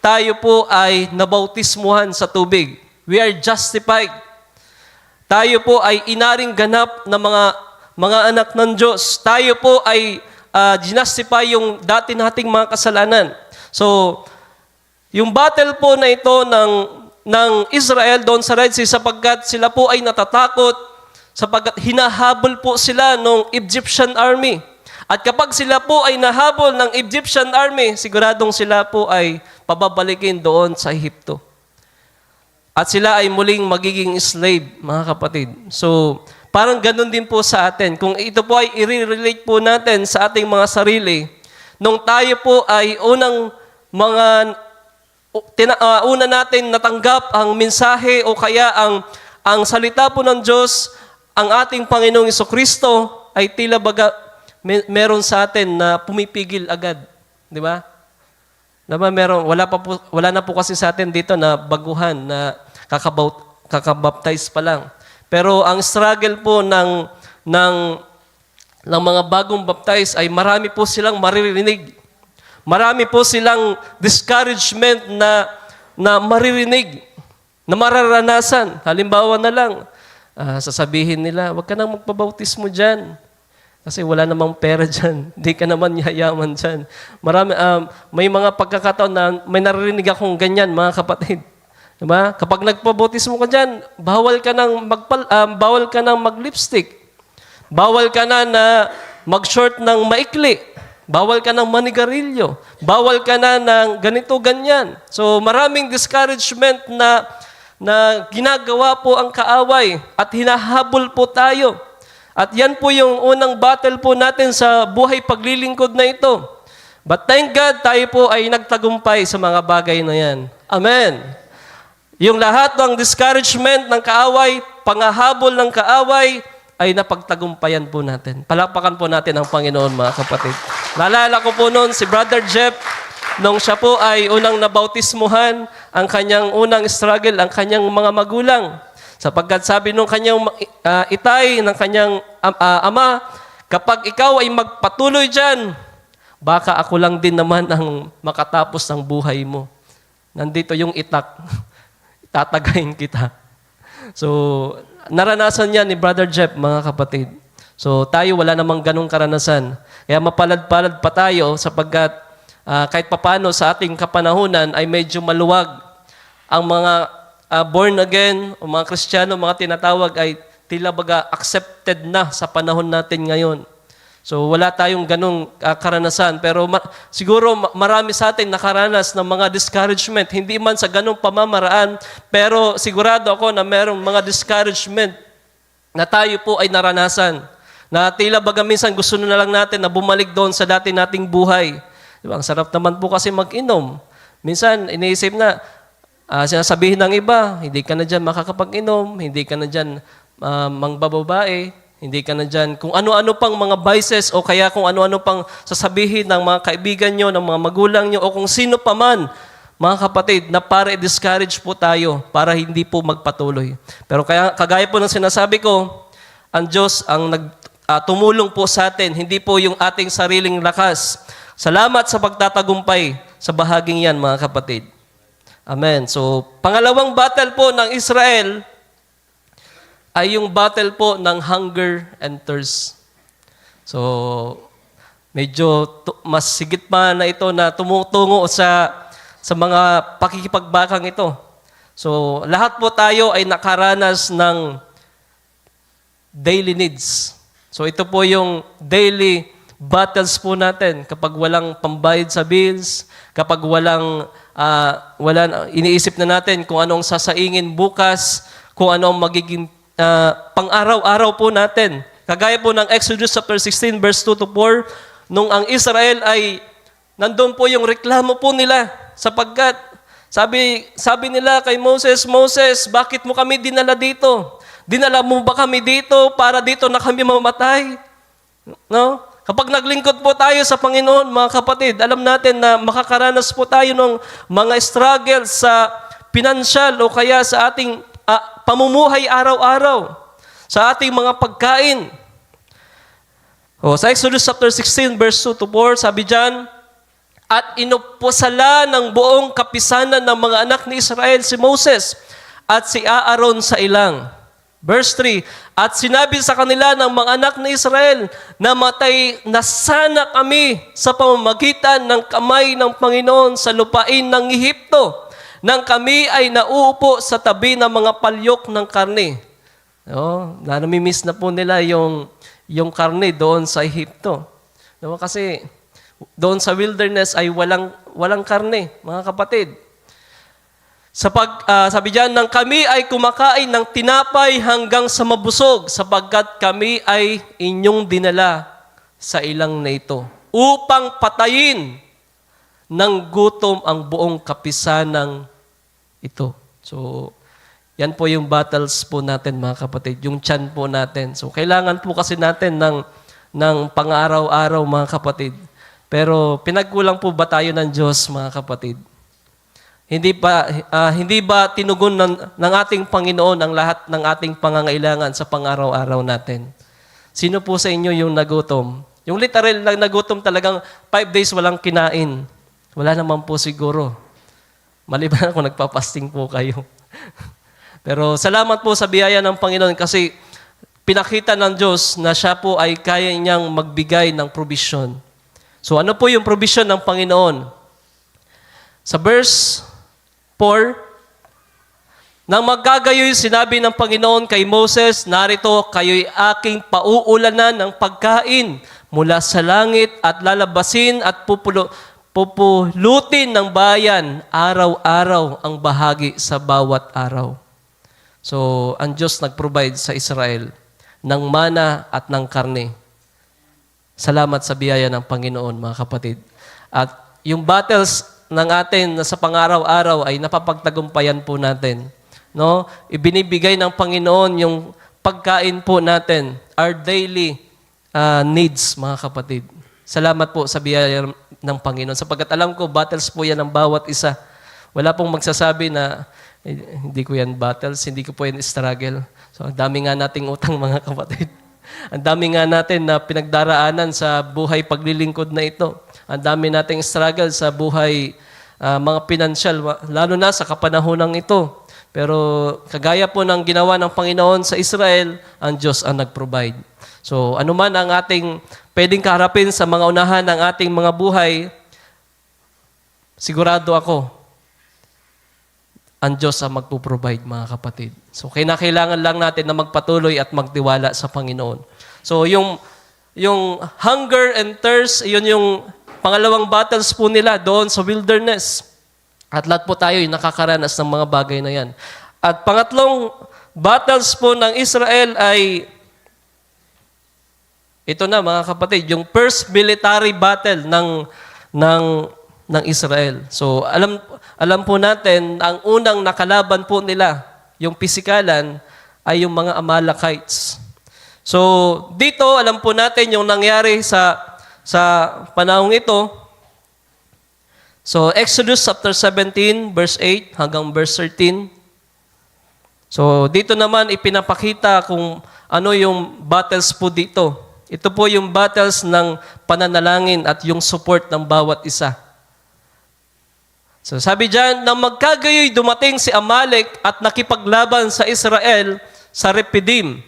tayo po ay nabautismuhan sa tubig. We are justified. Tayo po ay inaring ganap na mga anak ng Diyos. Tayo po ay ginastify yung dati nating mga kasalanan. So, yung battle po na ito ng Israel doon sa Red Sea, sapagkat sila po ay natatakot, sapagkat hinahabol po sila ng Egyptian army. At kapag sila po ay nahabol ng Egyptian army, siguradong sila po ay pababalikin doon sa Ehipto. At sila ay muling magiging slave, mga kapatid. So, Parang ganun din po sa atin. Kung ito po ay i-relate po natin sa ating mga sarili, nung tayo po ay una natin natanggap ang mensahe o kaya ang salita po ng Diyos, ang ating Panginoong Jesucristo ay tila baga meron sa atin na pumipigil agad. Di ba? Diba, wala na po kasi sa atin dito na baguhan, na kakabaptize pa lang. Pero ang struggle po ng mga bagong baptize ay marami po silang maririnig. Marami po silang discouragement na maririnig, na mararanasan. Halimbawa na lang, sasabihin nila, huwag ka nang magpabautismo dyan. Kasi wala namang pera dyan. Hindi ka naman yayaman dyan. May mga pagkakataon na may naririnig akong ganyan, mga kapatid. Diba? Kapag nagpabautismo ka dyan, bawal ka nang mag-lipstick. Bawal ka na mag-short ng maikli. Bawal ka ng manigarilyo. Bawal ka na ng ganito, ganyan. So maraming discouragement na ginagawa po ang kaaway at hinahabol po tayo. At yan po yung unang battle po natin sa buhay paglilingkod na ito. But thank God, tayo po ay nagtagumpay sa mga bagay na yan. Amen. Yung lahat ng discouragement ng kaaway, pangahabol ng kaaway, ay napagtagumpayan po natin. Palakpakan po natin ang Panginoon, mga kapatid. Naalala ko po noon si Brother Jeff, nung siya po ay unang nabautismuhan, ang kanyang unang struggle, ang kanyang mga magulang. Sapagkat sabi nung kanyang itay, ng kanyang ama, kapag ikaw ay magpatuloy dyan, baka ako lang din naman ang makatapos ng buhay mo. Nandito yung itak. Tatagayin kita. So, naranasan niya ni Brother Jeff, mga kapatid. So, tayo wala namang ganong karanasan. Kaya mapalad-palad pa tayo sapagkat kahit papano sa ating kapanahunan ay medyo maluwag ang mga born again o mga Kristiyano, mga tinatawag ay tila baga accepted na sa panahon natin ngayon. So wala tayong ganong karanasan. Pero siguro marami sa atin nakaranas ng mga discouragement. Hindi man sa ganong pamamaraan, pero sigurado ako na merong mga discouragement na tayo po ay naranasan. Na tila baga minsan gusto na lang natin na bumalik doon sa dati nating buhay. Diba? Ang sarap naman po kasi mag-inom. Minsan iniisip na, sinasabihin ng iba, hindi ka na dyan makakapag-inom, hindi ka na dyan mangbababae, hindi ka na dyan kung ano-ano pang mga vices o kaya kung ano-ano pang sasabihin ng mga kaibigan nyo, ng mga magulang nyo o kung sino pa man, mga kapatid, na para i-discourage po tayo para hindi po magpatuloy. Pero kagaya po ng sinasabi ko, ang Diyos ang tumulong po sa atin, hindi po yung ating sariling lakas. Salamat sa pagtatagumpay sa bahaging yan, mga kapatid. Amen. So, pangalawang battle po ng Israel ay yung battle po ng hunger and thirst. So, medyo mas sigit pa na ito na tumutungo sa mga pakikipagbakang ito. So, lahat po tayo ay nakaranas ng daily needs. So, ito po yung daily battles po natin kapag walang pambayad sa bills, kapag iniisip na natin kung anong sasaingin bukas, kung anong magiging pang-araw-araw po natin. Kagaya po ng Exodus chapter 16 verse 2 to 4, nung ang Israel ay nandun po yung reklamo po nila sapagkat sabi nila kay Moses, Moses, bakit mo kami dinala dito? Dinala mo ba kami dito para dito na kami mamatay? No? Kapag naglingkod po tayo sa Panginoon, mga kapatid, alam natin na makakaranas po tayo ng mga struggles sa pinansyal o kaya sa ating pamumuhay araw-araw, sa ating mga pagkain. Sa Exodus chapter 16, verse 2 to 4, sabi dyan, at inupusala ng buong kapisanan ng mga anak ni Israel si Moses at si Aaron sa ilang. Verse 3, at sinabi sa kanila ng mga anak ni Israel, namatay na sana kami sa pamamagitan ng kamay ng Panginoon sa lupain ng Ehipto, nang kami ay nauupo sa tabi ng mga palyok ng karne. Namimiss na po nila yung karne doon sa Ehipto. Kasi doon sa wilderness ay walang karne, mga kapatid. Sabi diyan, nang kami ay kumakain ng tinapay hanggang sa mabusog, sapagkat kami ay inyong dinala sa ilang na ito, upang patayin ng gutom ang buong kapisanang ito. So, yan po yung battles po natin, mga kapatid, yung tiyan po natin. So, kailangan po kasi natin ng pang-araw-araw, mga kapatid. Pero pinagkulang po ba tayo ng Diyos, mga kapatid? Hindi ba tinugon ng ating Panginoon ang lahat ng ating pangangailangan sa pang-araw-araw natin? Sino po sa inyo yung nagutom? Yung literal na nagutom talagang 5 days walang kinain. Wala naman po siguro. Maliban kung nagpapasting po kayo. Pero salamat po sa biyaya ng Panginoon kasi pinakita ng Diyos na siya po ay kaya niyang magbigay ng provision. So ano po yung provision ng Panginoon? Sa verse 4, nang magkagayoy sinabi ng Panginoon kay Moses, narito kayo'y aking pauulanan ng pagkain mula sa langit at lalabasin at pupulutin ng bayan araw-araw ang bahagi sa bawat araw. So, ang Diyos nag-provide sa Israel ng mana at ng karne. Salamat sa biyaya ng Panginoon, mga kapatid. At yung battles ng atin na sa pang-araw-araw ay napapagtagumpayan po natin. No? Ibinibigay ng Panginoon yung pagkain po natin, our daily needs, mga kapatid. Salamat po sa biyaya ng Panginoon. Sapagkat alam ko, battles po yan ng bawat isa. Wala pong magsasabi na, hindi ko yan battles, hindi ko po yan struggle. So, ang dami nga nating utang, mga kapatid. Ang dami nga natin na pinagdaraanan sa buhay paglilingkod na ito. Ang dami nating struggle sa buhay mga pinansyal, lalo na sa kapanahonang ito. Pero kagaya po ng ginawa ng Panginoon sa Israel, ang Diyos ang nag-provide. So anuman ang ating pwedeng kaharapin sa mga unahan ng ating mga buhay, sigurado ako, ang Diyos ang magpo-provide, mga kapatid. So kailangan lang natin na magpatuloy at magtiwala sa Panginoon. So yung hunger and thirst, yun yung pangalawang battles po nila doon sa wilderness. At lahat po tayo ay nakakaranas ng mga bagay na yan. At pangatlong battles po ng Israel ay, ito na, mga kapatid, yung first military battle ng Israel. So alam po natin, ang unang nakalaban po nila, yung pisikalan, ay yung mga Amalekites. So dito, alam po natin yung nangyari sa panahong ito. So, Exodus chapter 17, verse 8 hanggang verse 13. So, dito naman ipinapakita kung ano yung battles po dito. Ito po yung battles ng pananalangin at yung support ng bawat isa. So, sabi diyan, nang magkagayoy dumating si Amalek at nakipaglaban sa Israel sa Rephidim.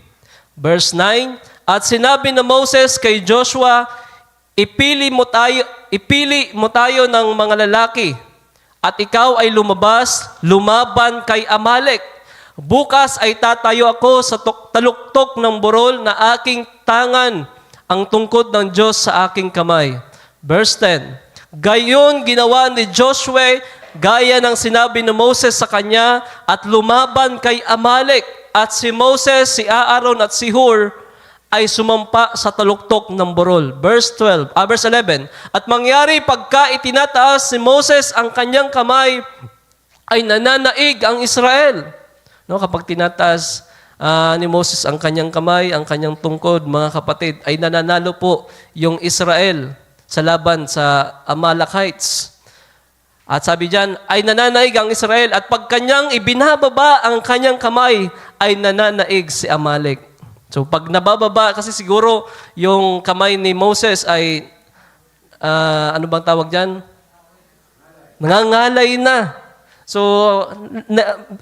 Verse 9, at sinabi na Moses kay Joshua, Ipili mo tayo ng mga lalaki at ikaw ay lumaban kay Amalek. Bukas ay tatayo ako sa taluktok ng burol na aking tangan ang tungkod ng Diyos sa aking kamay. Verse 10, gayon ginawa ni Joshua gaya ng sinabi ni Moses sa kanya at lumaban kay Amalek. At si Moses, si Aaron at si Hur ay sumampa sa taluktok ng burol. Verse 11. At mangyari pagka itinataas si Moses ang kanyang kamay, ay nananaig ang Israel. No, kapag tinataas ni Moses ang kanyang kamay, ang kanyang tungkod, mga kapatid, ay nananalo po yung Israel sa laban sa Amalekites. At sabi diyan, ay nananaig ang Israel at pag kanyang ibinababa ang kanyang kamay, ay nananaig si Amalek. So pag nabababa, kasi siguro yung kamay ni Moses ay, ano bang tawag dyan? Nangangalay na. So,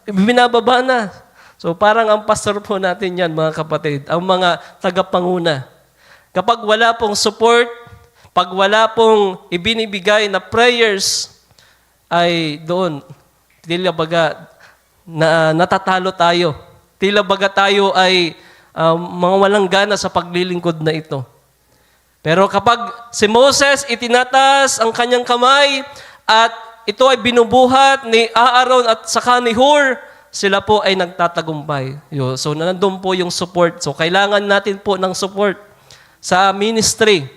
binababa na. So parang ang pastor po natin yan, mga kapatid, ang mga tagapanguna. Kapag wala pong support, pag wala pong ibinibigay na prayers, ay doon, tila baga, natatalo tayo. Tila baga tayo ay mga walang gana sa paglilingkod na ito. Pero kapag si Moses itinataas ang kanyang kamay at ito ay binubuhat ni Aaron at saka ni Hur, sila po ay nagtatagumpay. So nandun po yung support. So kailangan natin po ng support sa ministry.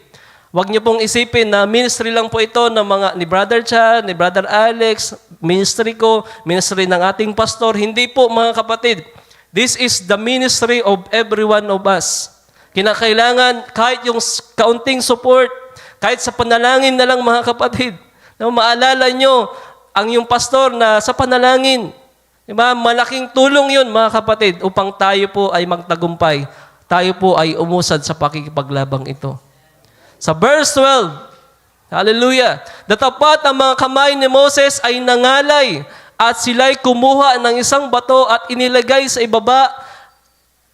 Huwag niyo pong isipin na ministry lang po ito ng mga ni Brother Chad, ni Brother Alex, ministry ko, ministry ng ating pastor. Hindi po mga kapatid. This is the ministry of every one of us. Kinakailangan kahit yung kaunting support, kahit sa panalangin na lang mga kapatid, na maalala nyo ang yung pastor na sa panalangin. Diba? Malaking tulong yun mga kapatid upang tayo po ay magtagumpay. Tayo po ay umusad sa pakikipaglabang ito. Sa verse 12, hallelujah, datapat ang mga kamay ni Moses ay nangalay at sila'y kumuha ng isang bato at inilagay sa ibaba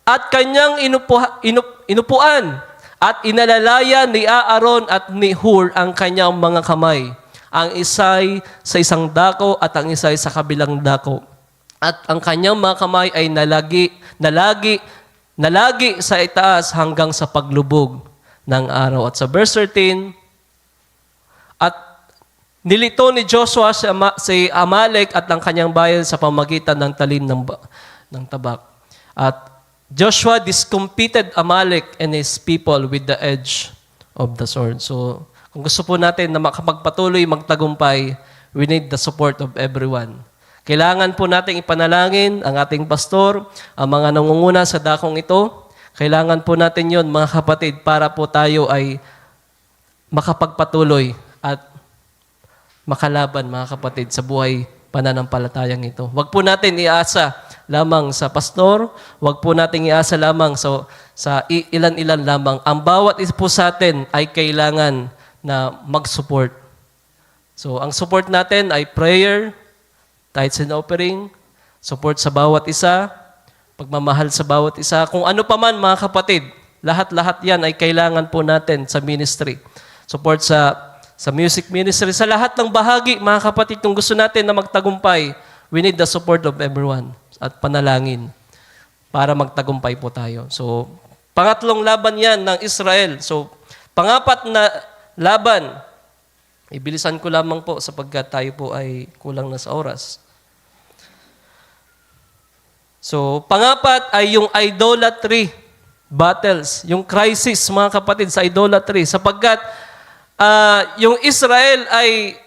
at kanyang inupuan at inalalaya ni Aaron at ni Hur ang kanyang mga kamay. Ang isa'y sa isang dako at ang isa'y sa kabilang dako. At ang kanyang mga kamay ay nalagi sa itaas hanggang sa paglubog ng araw. At sa verse 13, at nilito ni Joshua si Amalek at ang kanyang bayan sa pamagitan ng talim ng tabak. At Joshua discomfited Amalek and his people with the edge of the sword. So, kung gusto po natin na makapagpatuloy magtagumpay, we need the support of everyone. Kailangan po natin ipanalangin ang ating pastor, ang mga nangunguna sa dakong ito. Kailangan po natin yon mga kapatid, para po tayo ay makapagpatuloy at makalaban mga kapatid sa buhay pananampalatayang ito. Huwag po natin iasa lamang sa pastor, huwag po natin iasa lamang sa ilan-ilan lamang. Ang bawat isa po sa atin ay kailangan na mag-support. So, ang support natin ay prayer, tithes and offering, support sa bawat isa, pagmamahal sa bawat isa. Kung ano pa man, mga kapatid, lahat-lahat yan ay kailangan po natin sa ministry. Support sa music ministry, sa lahat ng bahagi, mga kapatid, kung gusto natin na magtagumpay, we need the support of everyone at panalangin para magtagumpay po tayo. So, pangatlong laban yan ng Israel. So, pangapat na laban, ibilisan ko lamang po sapagkat tayo po ay kulang na sa oras. So, pangapat ay yung idolatry battles, yung crisis, mga kapatid, sa idolatry. Sapagkat yung Israel ay,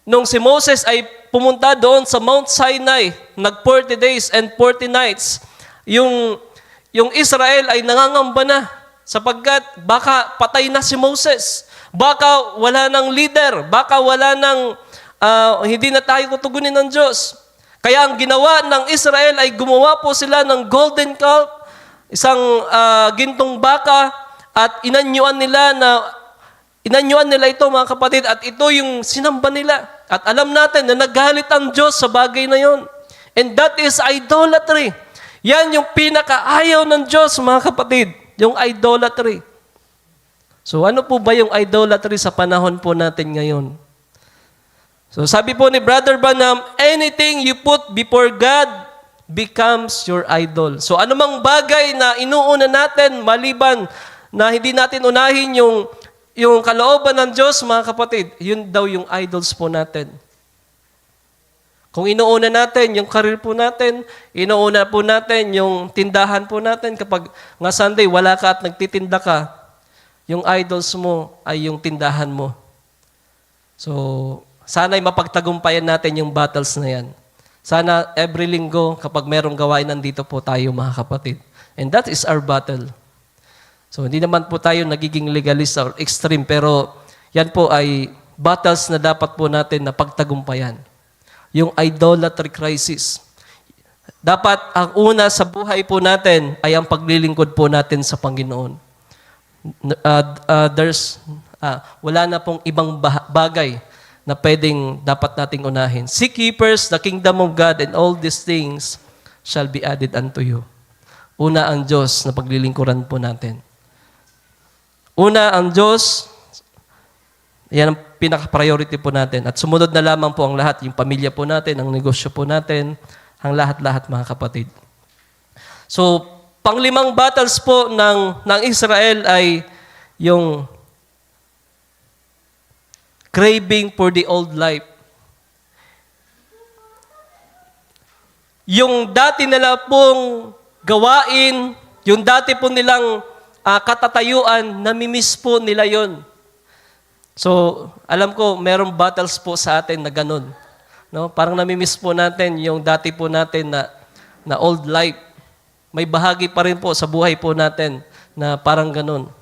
nung si Moses ay pumunta doon sa Mount Sinai, nag 40 days and 40 nights, yung Israel ay nangangamba na sapagkat baka patay na si Moses. Baka wala ng leader, baka wala ng, hindi na tayo tutugunin ng Diyos. Kaya ang ginawa ng Israel ay gumawa po sila ng golden calf, isang gintong baka, at inanyuan nila ito mga kapatid, at ito yung sinamba nila. At alam natin na nagalit ang Diyos sa bagay na yon. And that is idolatry. Yan yung pinakaayaw ng Diyos mga kapatid, yung idolatry. So ano po ba yung idolatry sa panahon po natin ngayon? So sabi po ni Brother Branham, anything you put before God becomes your idol. So anumang bagay na inuuna natin maliban na hindi natin unahin yung kalooban ng Diyos, mga kapatid, yun daw yung idols po natin. Kung inuuna natin yung career po natin, inuuna po natin yung tindahan po natin, kapag nga Sunday wala ka at nagtitinda ka, yung idols mo ay yung tindahan mo. So, sana'y mapagtagumpayan natin yung battles na yan. Sana every linggo, kapag merong gawain, nandito po tayo mga kapatid. And that is our battle. So, hindi naman po tayo nagiging legalist or extreme, pero yan po ay battles na dapat po natin na pagtagumpayan. Yung idolatry crisis. Dapat ang una sa buhay po natin ay ang paglilingkod po natin sa Panginoon. Wala na pong ibang bagay na pwedeng dapat nating unahin. Seek ye first the kingdom of God, and all these things shall be added unto you. Una ang Diyos na paglilingkuran po natin. Una ang Diyos, yan ang pinaka-priority po natin. At sumunod na lamang po ang lahat, yung pamilya po natin, ang negosyo po natin, ang lahat-lahat mga kapatid. So, panglimang battles po ng Israel ay yung craving for the old life. yung dati nila pong gawain, yung dati po nilang katatayuan, namimiss po nila yon. So, alam ko, merong battles po sa atin na ganun. No? Parang namimiss po natin yung dati po natin na old life. May bahagi pa rin po sa buhay po natin na parang ganun.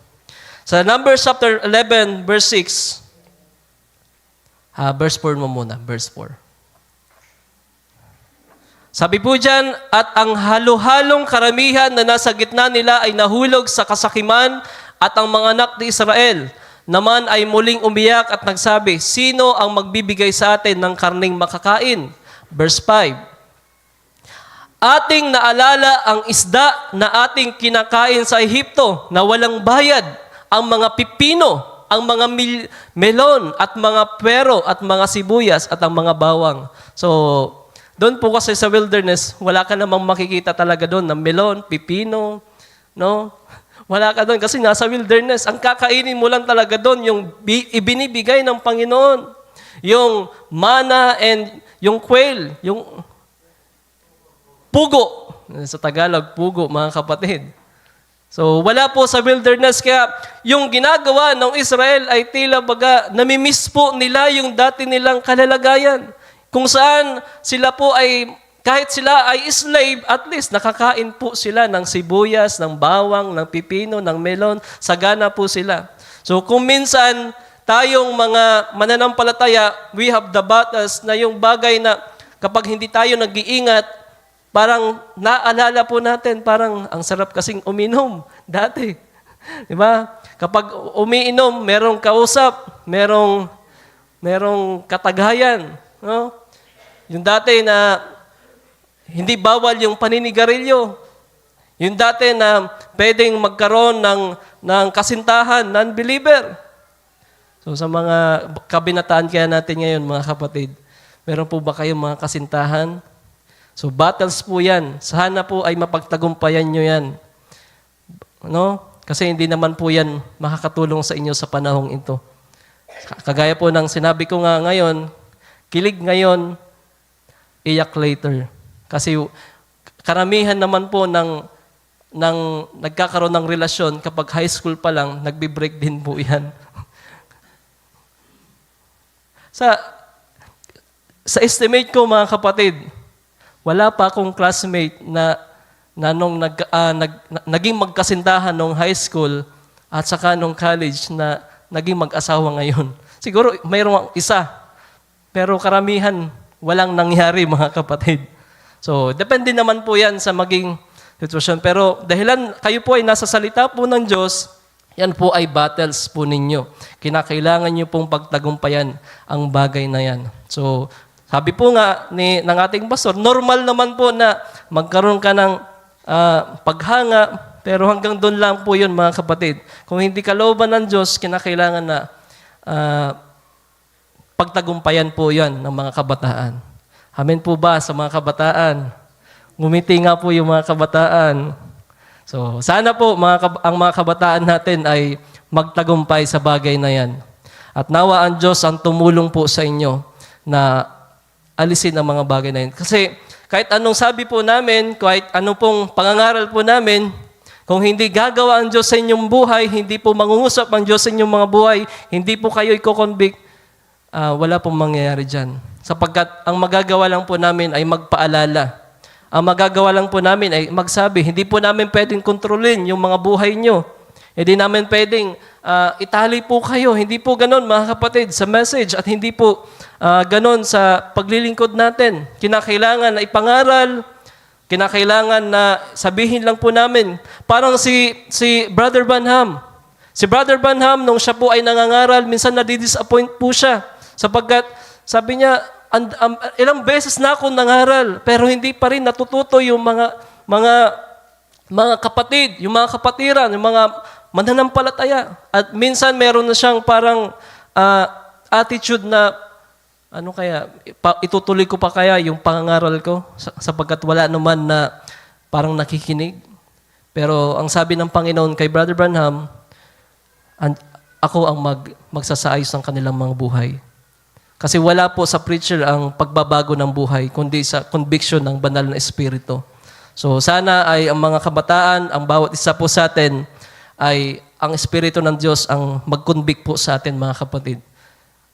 Sa Numbers chapter 11, verse 6, verse 4 mo muna, verse 4. Sabi po dyan, at ang halo-halong karamihan na nasa gitna nila ay nahulog sa kasakiman at ang mga anak ni Israel naman ay muling umiyak at nagsabi, sino ang magbibigay sa atin ng karning makakain? Verse 5. Ating naalala ang isda na ating kinakain sa Ehipto na walang bayad, ang mga pipino, ang mga melon at mga pero at mga sibuyas at ang mga bawang. So, doon po kasi sa wilderness, wala ka namang makikita talaga doon na melon, pipino, no? Wala ka doon kasi nasa wilderness. Ang kakainin mo lang talaga doon, yung ibinibigay ng Panginoon. Yung mana and yung quail, yung pugo. Sa Tagalog, pugo, mga kapatid. So, wala po sa wilderness. Kaya yung ginagawa ng Israel ay tila baga, namimiss po nila yung dati nilang kalalagayan. Kung saan sila po ay, kahit sila ay slave, at least nakakain po sila ng sibuyas, ng bawang, ng pipino, ng melon. Sagana po sila. So kung minsan tayong mga mananampalataya, we have the battles na yung bagay na kapag hindi tayo nag-iingat, parang naalala po natin, parang ang sarap kasing uminom dati. Diba? Kapag umiinom, merong kausap, merong katagayan. No? Yung dati na hindi bawal yung paninigarilyo. Yung dati na pwedeng magkaroon ng kasintahan, non-believer. So sa mga kabinataan kaya natin ngayon, mga kapatid, meron po ba kayong mga kasintahan? So battles po yan. Sana po ay mapagtagumpayan nyo yan. No? Kasi hindi naman po yan makakatulong sa inyo sa panahong ito. Kagaya po ng sinabi ko nga ngayon, kilig ngayon, iyak later. Kasi karamihan naman po ng nagkakaroon ng relasyon kapag high school pa lang, nagbi-break din po yan. Sa estimate ko, mga kapatid, wala pa akong classmate na nung naging magkasintahan nung high school at saka nung college na naging mag-asawa ngayon. Siguro mayroong isa, pero karamihan walang nangyari, mga kapatid. So, depende naman po yan sa maging sitwasyon. Pero dahilan kayo po ay nasa salita po ng Diyos, yan po ay battles po ninyo. Kinakailangan nyo pong pagtagumpayan ang bagay na yan. So, sabi po nga ng ating pastor, normal naman po na magkaroon ka ng paghanga, pero hanggang doon lang po yun, mga kapatid. Kung hindi kalooban ng Diyos, kinakailangan na pagtagumpayan po yan ng mga kabataan. Amen po ba sa mga kabataan? Ngumiti nga po yung mga kabataan. So, sana po ang mga kabataan natin ay magtagumpay sa bagay na yan. At nawa ang Diyos ang tumulong po sa inyo na alisin ang mga bagay na yan. Kasi kahit anong sabi po namin, kahit anong pong pangangaral po namin, kung hindi gagawa ang Diyos sa inyong buhay, hindi po mangungusap ang Diyos sa inyong mga buhay, hindi po kayo i-convict, wala pong mangyayari dyan. Sapagkat ang magagawa lang po namin ay magpaalala. Ang magagawa lang po namin ay magsabi, hindi po namin pwedeng kontrolin yung mga buhay nyo. Hindi namin pwedeng itali po kayo. Hindi po ganon, mga kapatid, sa message at hindi po ganon sa paglilingkod natin. Kinakailangan na ipangaral, kinakailangan na sabihin lang po namin. Parang si Brother Branham. Si Brother Branham, nung siya po ay nangangaral, minsan nadidisappoint po siya. Sapagkat sabi niya, ilang beses na ako nangaral, pero hindi pa rin natututo yung mga kapatid, yung mga kapatiran, yung mga mananampalataya. At minsan meron na siyang parang attitude na, ano kaya, itutuloy ko pa kaya yung pangangaral ko sapagkat wala naman na parang nakikinig. Pero ang sabi ng Panginoon kay Brother Branham, ako ang magsasaayos ng kanilang mga buhay. Kasi wala po sa preacher ang pagbabago ng buhay, kundi sa conviction ng banal na Espiritu. So sana ay ang mga kabataan, ang bawat isa po sa atin, ay ang Espiritu ng Diyos ang mag-convict po sa atin, mga kapatid.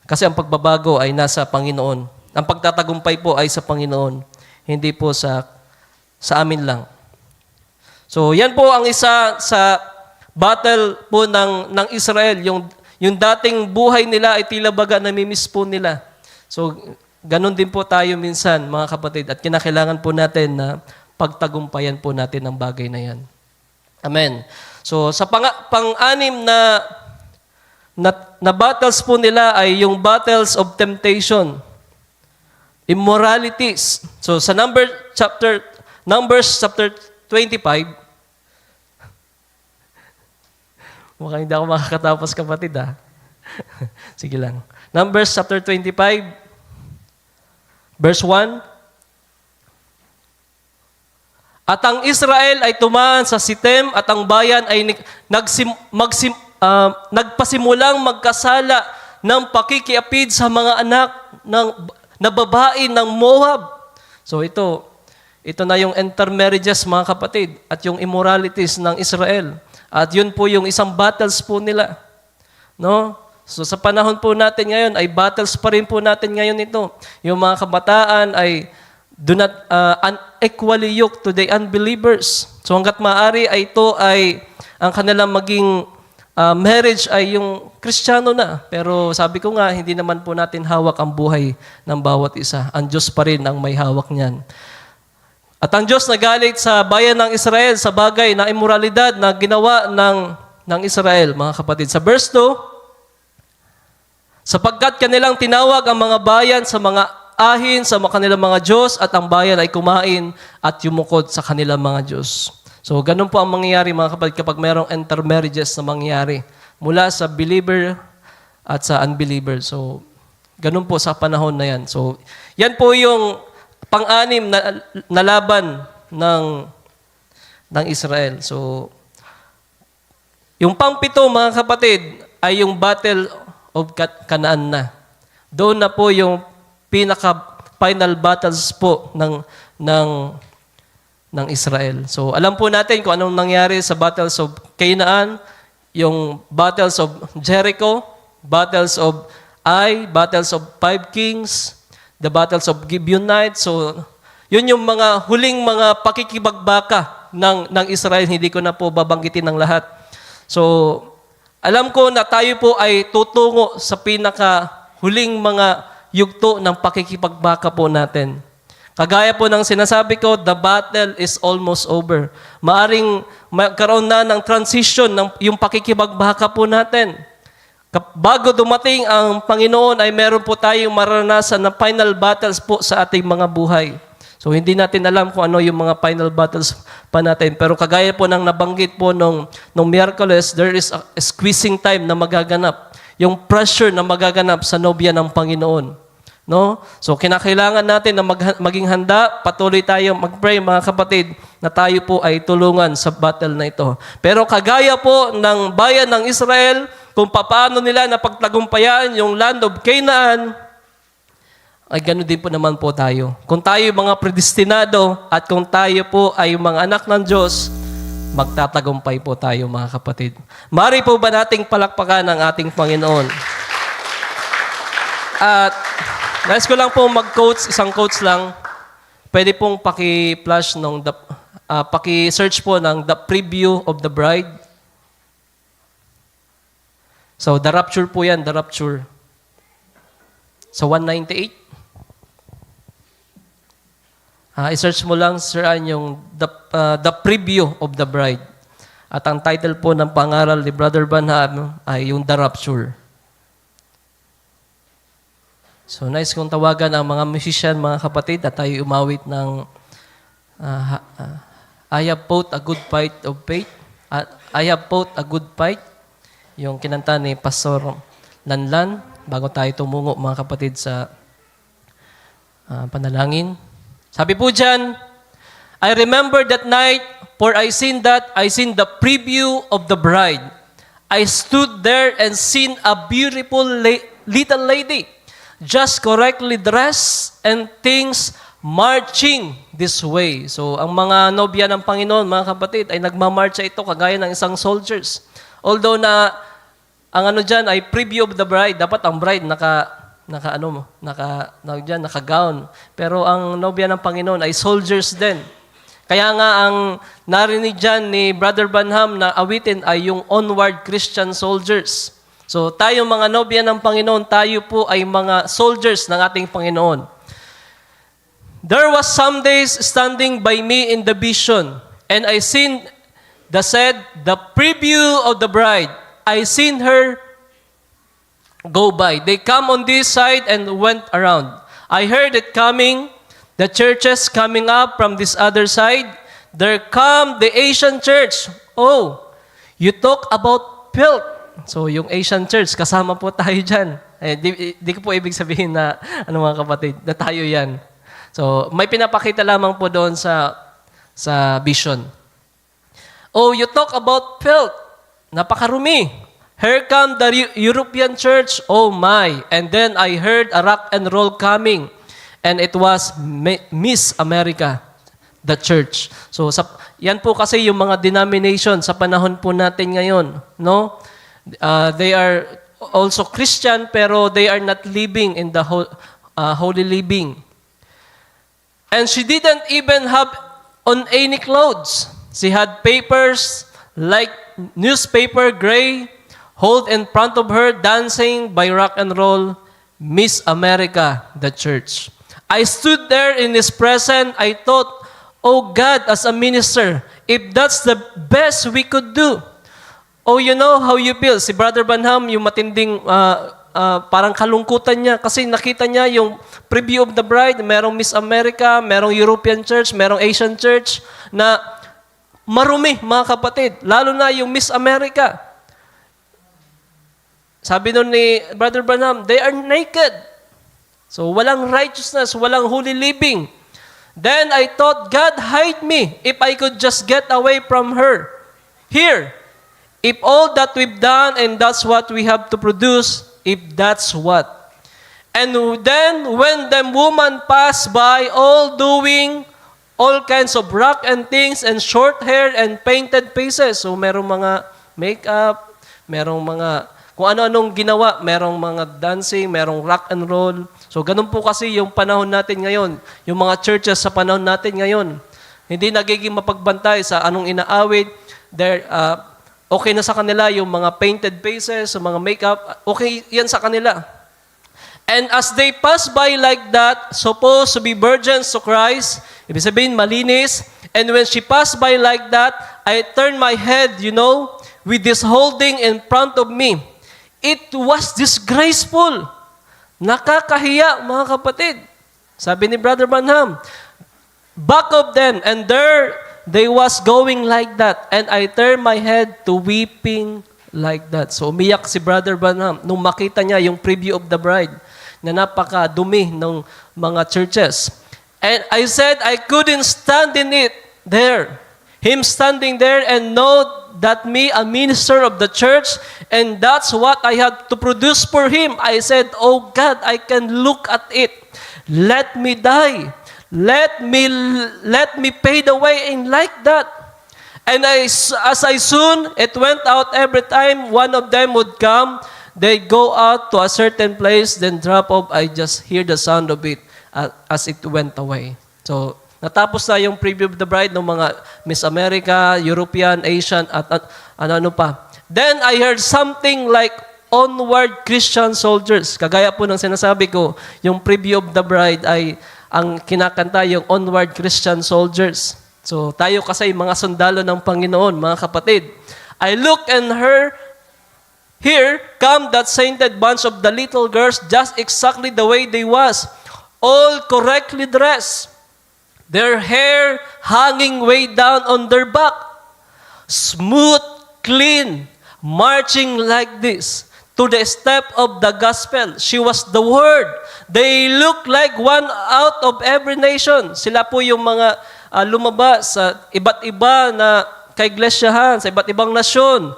Kasi ang pagbabago ay nasa Panginoon. Ang pagtatagumpay po ay sa Panginoon, hindi po sa amin lang. So yan po ang isa sa battle po ng Israel, yung dating buhay nila ay tila baga namimiss po nila. So, ganun din po tayo minsan, mga kapatid. At kinakailangan po natin na pagtagumpayan po natin ang bagay na yan. Amen. So, sa pang-anim na battles po nila ay yung battles of temptation. Immoralities. So, sa Numbers chapter 25, mukhang hindi ako makakatapos, kapatid, ha? Sige lang. Numbers chapter 25, verse 1. At ang Israel ay tumaan sa Sitem at ang bayan ay nagpasimulang magkasala ng pakikiapid sa mga anak na babae ng Moab. So ito na yung intermarriages, mga kapatid, at yung immoralities ng Israel. At yun po yung isang battles po nila. No? So sa panahon po natin ngayon, ay battles pa rin po natin ngayon ito. Yung mga kabataan ay do not unequally yoked to the unbelievers. So hanggat maaari ay ito ay ang kanilang maging marriage ay yung Kristiyano na. Pero sabi ko nga, hindi naman po natin hawak ang buhay ng bawat isa. Ang Diyos pa rin ang may hawak niyan. At ang Diyos nagalit sa bayan ng Israel sa bagay na immoralidad na ginawa ng Israel, mga kapatid. Sa verse 2, sapagkat kanilang tinawag ang mga bayan sa mga ahin sa kanilang mga Diyos at ang bayan ay kumain at yumukod sa kanilang mga Diyos. So, ganun po ang mangyayari, mga kapatid, kapag mayroong intermarriages na mangyayari mula sa believer at sa unbeliever. So, ganun po sa panahon na yan. So, yan po yung pang-anim na laban ng Israel. So, yung pang-pito, mga kapatid, ay yung Battle of Canaan na. Doon na po yung pinaka-final battles po ng Israel. So, alam po natin kung anong nangyari sa battles of Canaan, yung battles of Jericho, battles of Ai, battles of 5 kings, the battles of Gibeonites. So, yun yung mga huling mga pakikibagbaka ng Israel. Hindi ko na po babanggitin ng lahat. So, alam ko na tayo po ay tutungo sa pinaka-huling mga yugto ng pakikipagbaka po natin. Kagaya po ng sinasabi ko, the battle is almost over. Maaring magkaroon na ng transition ng yung pakikipagbaka po natin. Bago dumating ang Panginoon ay meron po tayong maranasan na final battles po sa ating mga buhay. So hindi natin alam kung ano yung mga final battles pa natin. Pero kagaya po ng nabanggit po nung Miyerkules, there is a squeezing time na magaganap. Yung pressure na magaganap sa nobya ng Panginoon. No? So kinakailangan natin na maging handa, patuloy tayo mag-pray, mga kapatid, na tayo po ay tulungan sa battle na ito. Pero kagaya po ng bayan ng Israel, kung paano nila napagtagumpayan yung land of Canaan, ay ganoon din po naman po tayo. Kung tayo mga predestinado at kung tayo po ay mga anak ng Diyos, magtatagumpay po tayo, mga kapatid. Mari po ba nating palakpakan ang ating Panginoon? At nais ko lang po mag-quotes, isang quotes lang. Pwede pong paki-flash paki-search po ng The Preview of the Bride. So, The Rapture po yan, The Rapture. So, 198. I-search mo lang, sir, yung the Preview of the Bride. At ang title po ng pangaral ni Brother Branham ay yung The Rapture. So, nice kong tawagan ang mga musician, mga kapatid, at tayo umawit ng I have fought a good fight of faith. I have fought a good fight. Yung kinanta ni Pastor Lanlan, bago tayo tumungo, mga kapatid, sa panalangin. Sabi po dyan, I remember that night, for I seen the preview of the bride. I stood there and seen a beautiful little lady, just correctly dressed, and things marching this way. So, ang mga nobya ng Panginoon, mga kapatid, ay nagmamarcha ito kagaya ng isang soldiers. Although na, ang ano dyan ay preview of the bride. Dapat ang bride naka-gown. Pero ang nobya ng Panginoon ay soldiers din. Kaya nga ang narinig dyan ni Brother Branham na awitin ay yung onward Christian soldiers. So tayo mga nobya ng Panginoon, tayo po ay mga soldiers ng ating Panginoon. There was some days standing by me in the vision, and I seen the preview of the bride. I seen her go by. They come on this side and went around. I heard it coming, the churches coming up from this other side. There come the Asian church. Oh, you talk about filth. So, yung Asian church, kasama po tayo dyan. Di ko po ibig sabihin na, mga kapatid, na tayo yan. So, may pinapakita lamang po doon sa vision. Oh, you talk about filth. Napakarumi. Here come the European church. Oh my. And then I heard a rock and roll coming. And it was Miss America, the church. So, yan po kasi yung mga denomination sa panahon po natin ngayon. No? They are also Christian, pero they are not living in the holy living. And she didn't even have on any clothes. She had papers like newspaper gray, hold in front of her, dancing by rock and roll, Miss America, the church. I stood there in His presence. I thought, oh God, as a minister, if that's the best we could do. Oh, you know how you feel. Si Brother Branham, yung matinding parang kalungkutan niya kasi nakita niya yung preview of the bride, merong Miss America, merong European church, merong Asian church na marumi, mga kapatid. Lalo na yung Miss America. Sabi nun ni Brother Branham, they are naked. So walang righteousness, walang holy living. Then I thought, God, hide me if I could just get away from her. Here, if all that we've done and that's what we have to produce, if that's what. And then when the woman passed by, all doing all kinds of rock and things and short hair and painted faces. So merong mga makeup, merong mga kung ano-anong ginawa, merong mga dancing, merong rock and roll. So ganun po kasi yung panahon natin ngayon, yung mga churches sa panahon natin ngayon. Hindi nagiging mapagbantay sa anong inaawit. Okay na sa kanila yung mga painted faces, yung mga makeup, okay yan sa kanila. And as they pass by like that, supposed to be virgins to Christ, ibig sabihin malinis, and when she passed by like that, I turned my head, with this holding in front of me. It was disgraceful. Nakakahiya, mga kapatid. Sabi ni Brother Branham, back of them, and there they was going like that, and I turned my head to weeping like that. So umiyak si Brother Branham nung makita niya yung preview of the bride na napakadumi ng mga churches. And I said I couldn't stand in it there. Him standing there and know that me, a minister of the church, and that's what I had to produce for him. I said, oh God, I can look at it. Let me die. Let me fade away in like that. And as I soon, it went out every time one of them would come, they go out to a certain place, then drop off. I just hear the sound of it as it went away. So, natapos na yung preview of the bride ng mga Miss America, European, Asian, at ano pa. Then I heard something like onward Christian soldiers. Kagaya po ng sinasabi ko, yung preview of the bride ay ang kinakanta yung onward Christian soldiers. So tayo kasi mga sundalo ng Panginoon, mga kapatid. I look and here come that sainted bunch of the little girls just exactly the way they was. All correctly dressed. Their hair hanging way down on their back. Smooth, clean, marching like this to the step of the gospel. She was the word. They look like one out of every nation. Sila po yung mga lumabas sa iba't iba na kaiglesia,han sa iba't ibang nasyon.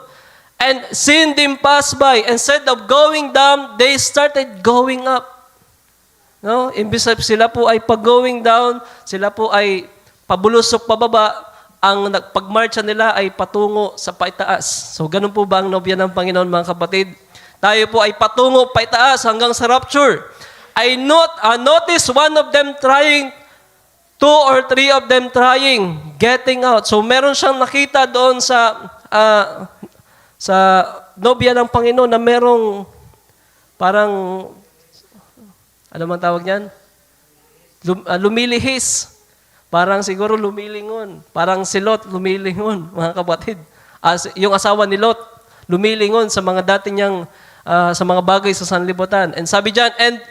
And seeing them pass by, instead of going down, they started going up. No? Imbis na sila po ay pag-going down, sila po ay pabulusok pababa, ang pagmarcha nila ay patungo sa paitaas. So, ganun po ba ang nobya ng Panginoon, mga kapatid? Tayo po ay patungo paitaas hanggang sa rapture. I notice one of them trying, 2 or 3 of them trying, getting out. So, meron siyang nakita doon sa nobya ng Panginoon na merong parang, ano man tawag niyan? Lumilihis. Parang siguro lumilingon. Parang si Lot lumilingon, mga kapatid. Yung asawa ni Lot, lumilingon sa mga dati niyang, sa mga bagay sa sanlibutan. And sabi diyan, and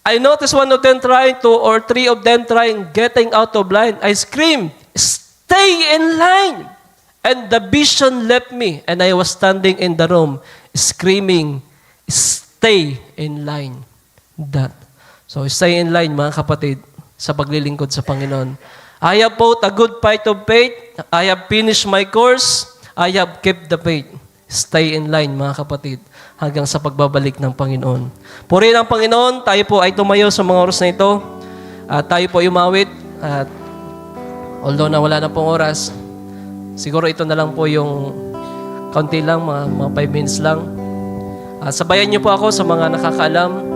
I noticed one of them trying, 2 or 3 of them trying, getting out of line. I screamed, stay in line! And the vision left me, and I was standing in the room, screaming, stay in line. That. So, stay in line, mga kapatid, sa paglilingkod sa Panginoon. I have fought a good fight of faith. I have finished my course. I have kept the faith. Stay in line, mga kapatid, hanggang sa pagbabalik ng Panginoon. Purihin ang Panginoon. Tayo po ay tumayo sa mga oras na ito. Tayo po ay umawit. At although na wala na pong oras, siguro ito na lang po yung kaunti lang, mga 5 minutes lang. Sabayan niyo po ako sa mga nakakaalam.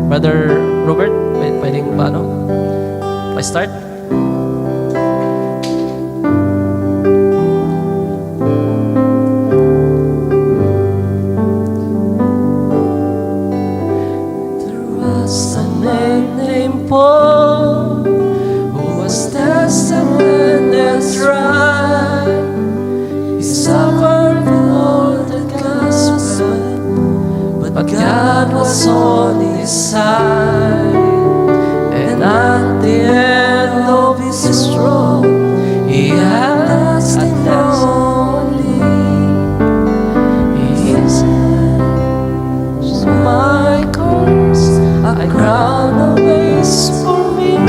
Brother Robert, pwedeng paano? Pa-start? There was a man named Paul who was tested and tried. He suffered for the gospel, but God was on his side. And at the end of his struggle, he had asked only. He said, my course, a crown awaits for me.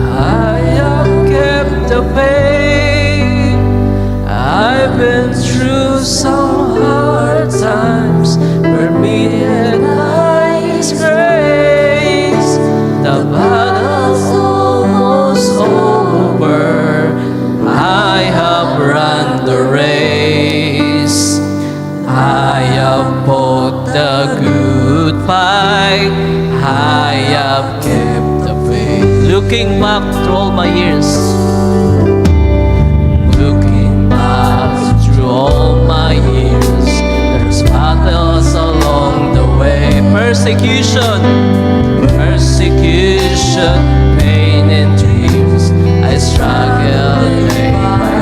I have kept the faith. I've been through some hard times, permitted by His grace. The battle's almost over. I have run the race. I have fought the good fight. I have kept the faith. Looking back through all my years, all my years, there's battles along the way. Persecution, pain and tears. I struggle day by